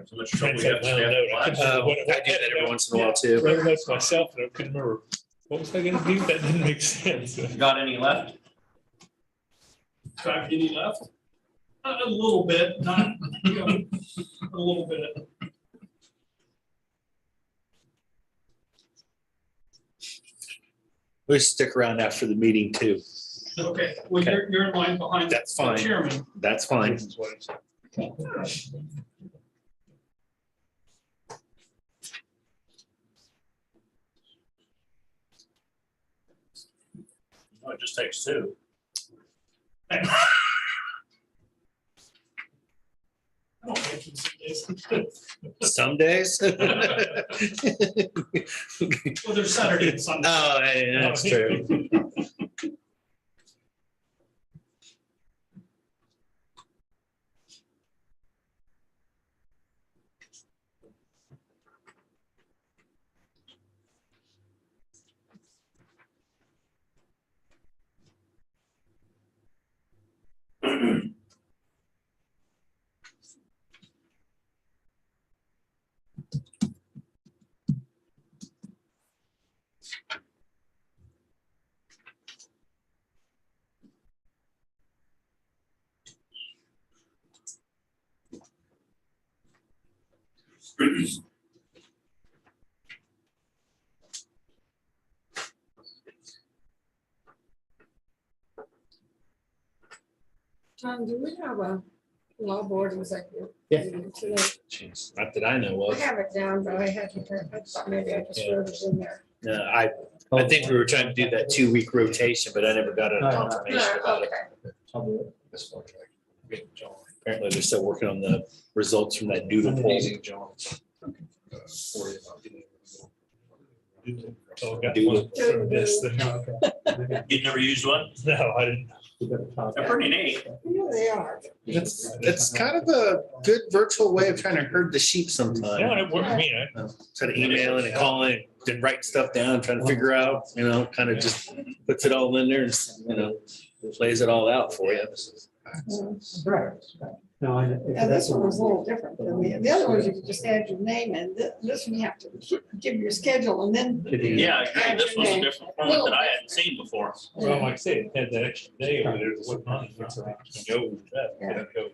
Speaker 8: So much trouble we have to stay up to watch.
Speaker 7: I do that every once in a while too.
Speaker 3: Wrote notes myself, and I couldn't remember, what was I gonna do? That didn't make sense.
Speaker 8: Got any left?
Speaker 11: Do I have any left? A little bit, not, a little bit.
Speaker 7: We stick around after the meeting too.
Speaker 11: Okay, well,
Speaker 7: Okay.
Speaker 11: you're in line behind the
Speaker 7: That's fine.
Speaker 11: chairman.
Speaker 7: That's fine.
Speaker 8: Oh, it just takes 2.
Speaker 11: I don't think it's
Speaker 7: Some days.
Speaker 11: Well, there's Saturday and Sunday.
Speaker 7: Oh, hey, that's true.
Speaker 6: Tom, do we have a law board executive?
Speaker 7: Yeah.
Speaker 6: meeting today?
Speaker 7: Jeez, not that I know
Speaker 6: I
Speaker 7: of.
Speaker 6: have it down, but I hadn't heard, I thought maybe I just wrote it in there.
Speaker 7: No, I think we were trying to do that 2-week rotation, but I never got a confirmation about it.
Speaker 6: Okay.
Speaker 7: Apparently, they're still working on the results from that doodle poll.
Speaker 3: So I got one from this thing.
Speaker 8: You never used one?
Speaker 3: No, I didn't.
Speaker 8: They're pretty neat.
Speaker 6: Yeah, they are.
Speaker 7: It's kind of a good virtual way of trying to herd the sheep sometimes.
Speaker 3: No, it worked for me.
Speaker 7: Instead of emailing and calling and writing stuff down, trying to figure out, kind of just puts it all in there and, lays it all out for you.
Speaker 6: Right.
Speaker 14: No, I.
Speaker 6: Yeah, this one was a little different than the other ones, you could just add your name in. This one you have to give your schedule and then.
Speaker 8: Yeah, I agree. This was a different format that I hadn't seen before.
Speaker 3: Well, like I said, it had that extra day over there. What month? Go with that. Go.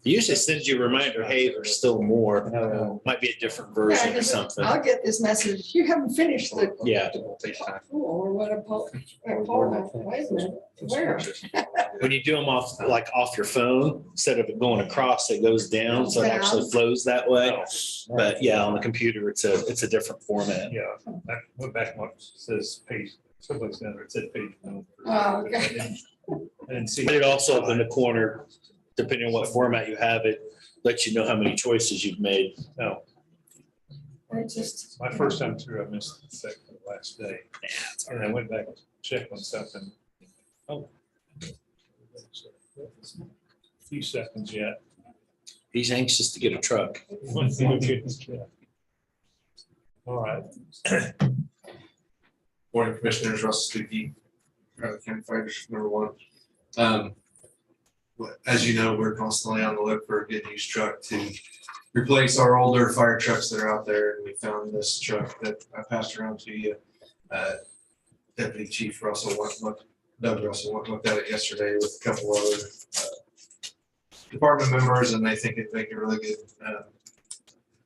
Speaker 7: Usually sends you a reminder, hey, there's still more. Might be a different version or something.
Speaker 6: I'll get this message. You haven't finished the.
Speaker 7: Yeah.
Speaker 6: Or what a poll, wait a minute, where?
Speaker 7: When you do them off your phone, instead of it going across, it goes down, so it actually flows that way. But yeah, on the computer, it's a different format.
Speaker 3: Yeah, I went back and what says page, someplace down there, it said page 1.
Speaker 6: Oh, okay.
Speaker 3: I didn't see.
Speaker 7: But it also up in the corner, depending on what format you have it, lets you know how many choices you've made.
Speaker 3: No,
Speaker 6: I just.
Speaker 3: my first time through, I missed the last day. And I went back check on something. Oh. A few seconds yet.
Speaker 7: He's anxious to get a truck.
Speaker 3: All right.
Speaker 13: Morning, Commissioners, Russell Stuckey, County Fire District number 1. As you know, we're constantly on the look for a good used truck to replace our older fire trucks that are out there. And we found this truck that I passed around to you. Deputy Chief Russell Doug Russell looked at it yesterday with a couple other department members, and they think it'd make a really good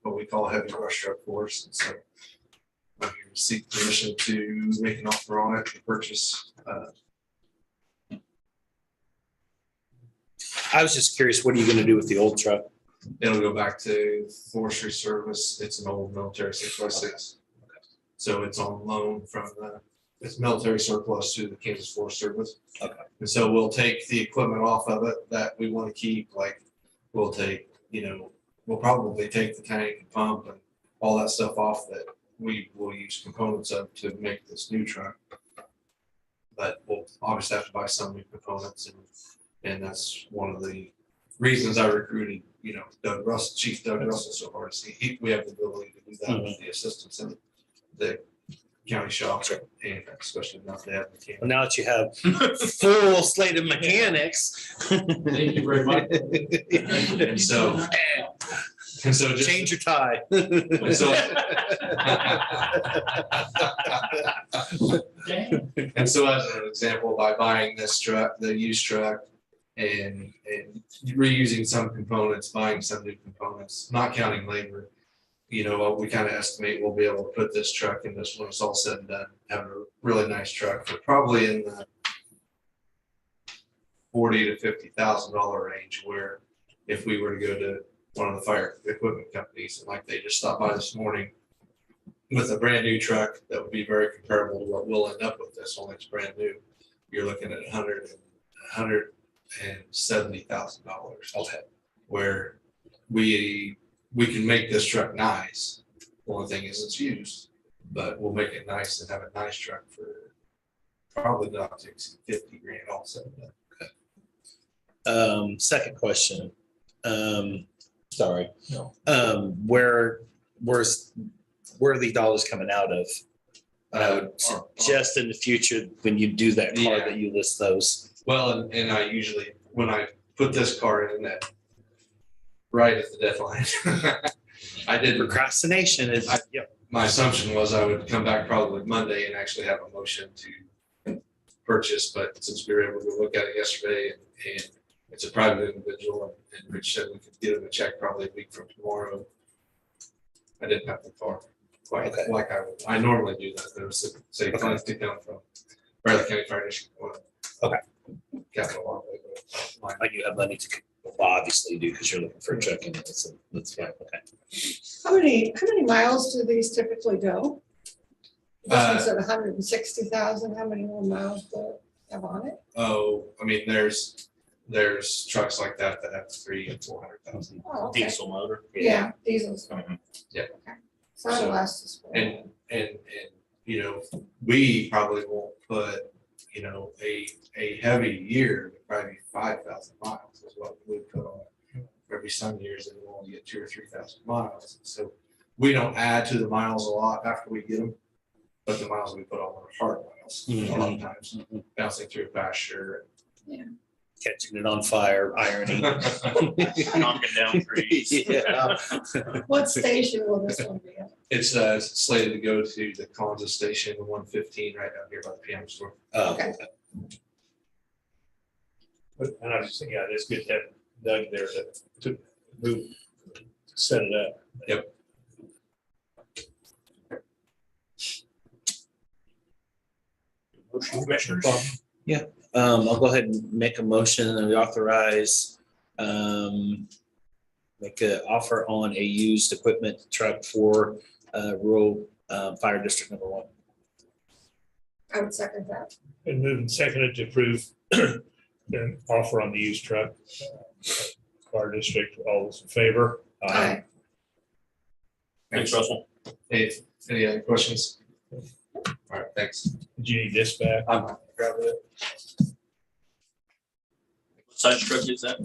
Speaker 13: what we call a heavy brush truck for us. And so I'm here to seek permission to make an offer on it to purchase.
Speaker 7: I was just curious, what are you going to do with the old truck?
Speaker 13: It'll go back to forestry service. It's an old military 6x6. So it's on loan from it's military surplus to the Kansas Forest Service.
Speaker 7: Okay.
Speaker 13: And so we'll take the equipment off of it that we want to keep. Like we'll take, we'll probably take the tank and pump and all that stuff off that we will use components of to make this new truck. But we'll obviously have to buy some new components, and that's one of the reasons I recruited, Chief Doug Russell so hard. See, we have the ability to do that with the assistance in the county shop, and especially now they have mechanics.
Speaker 7: Well, now that you have full slate of mechanics.
Speaker 1: Thank you very much.
Speaker 13: And so just
Speaker 7: Change your tie.
Speaker 13: and so, and so as an example, by buying this truck, the used truck, and reusing some components, buying some new components, not counting labor, we kind of estimate we'll be able to put this truck in this when it's all said and done, have a really nice truck for probably in the $40,000 to $50,000 range. Where if we were to go to one of the fire equipment companies, and like they just stopped by this morning with a brand new truck that would be very comparable to what we'll end up with this, only it's brand new, you're looking at $170,000.
Speaker 7: Okay.
Speaker 13: Where we can make this truck nice. The only thing is it's used, but we'll make it nice and have a nice truck for probably not to exceed 50 grand all said and done.
Speaker 7: Second question. Sorry.
Speaker 3: No.
Speaker 7: Where are the dollars coming out of? I would suggest in the future when you do that car that you list those.
Speaker 13: Well, and I usually, when I put this car in that right at the deadline, I did
Speaker 7: Procrastination is,
Speaker 13: my assumption was I would come back probably Monday and actually have a motion to purchase, but since we were able to look at it yesterday and it's a private individual and Rich said we could get him a check probably a week from tomorrow, I didn't have the car quite like I normally do that. There was say funds to come from Bradley County Fire District.
Speaker 7: Okay.
Speaker 13: Capital.
Speaker 7: like you have money to, well, obviously you do because you're looking for a check in it, so that's fine, okay.
Speaker 6: How many miles do these typically go? This one's at 160,000, how many more miles do it have on it?
Speaker 13: Oh, I mean, there's trucks like that that have 300,000 and 400,000.
Speaker 6: Oh, okay.
Speaker 7: Diesel motor.
Speaker 6: Yeah, diesels.
Speaker 13: Yeah.
Speaker 6: Okay. So that'll last us for a while.
Speaker 13: And we probably won't put, a heavy year, probably 5,000 miles is what we put on it. Every some years, and we'll only get 2,000 or 3,000 miles. So we don't add to the miles a lot after we get them, but the miles we put on are hard miles a lot of times, bouncing through a pasture.
Speaker 6: Yeah.
Speaker 7: Catching it on fire, irony.
Speaker 8: Knocking down trees.
Speaker 7: Yeah.
Speaker 6: What station will this one be at?
Speaker 13: It's slated to go to the Kansas station, 115, right down here by the piano store.
Speaker 6: Okay.
Speaker 3: And I was just thinking, it's good to have Doug there to move, to set it up.
Speaker 13: Yep.
Speaker 3: Commissioners?
Speaker 7: I'll go ahead and make a motion and we authorize, make an offer on a used equipment truck for rural fire district number 1.
Speaker 6: I would second that.
Speaker 3: And moved and seconded to approve the offer on the used truck. Fire district, all those in favor?
Speaker 6: Aye.
Speaker 8: Thanks, Russell.
Speaker 13: Hey, any other questions? All right, thanks.
Speaker 3: Do you need this back?
Speaker 13: I'm grabbing it.
Speaker 8: What size truck is that?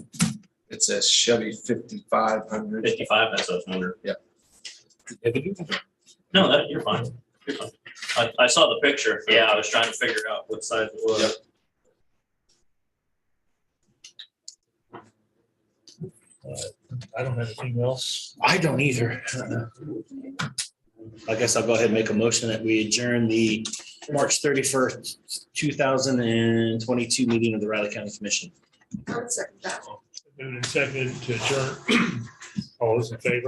Speaker 13: It's a Chevy 5500.
Speaker 8: 55, that's what I was wondering.
Speaker 13: Yep.
Speaker 8: No, that, you're fine. You're fine. I saw the picture. Yeah, I was trying to figure out what size it was.
Speaker 13: Yep.
Speaker 3: I don't have anything else.
Speaker 7: I don't either. I guess I'll go ahead and make a motion that we adjourn the March 31st, 2022 meeting of the Riley County Commission.
Speaker 6: I would second that.
Speaker 3: Moved and seconded to adjourn. All those in favor?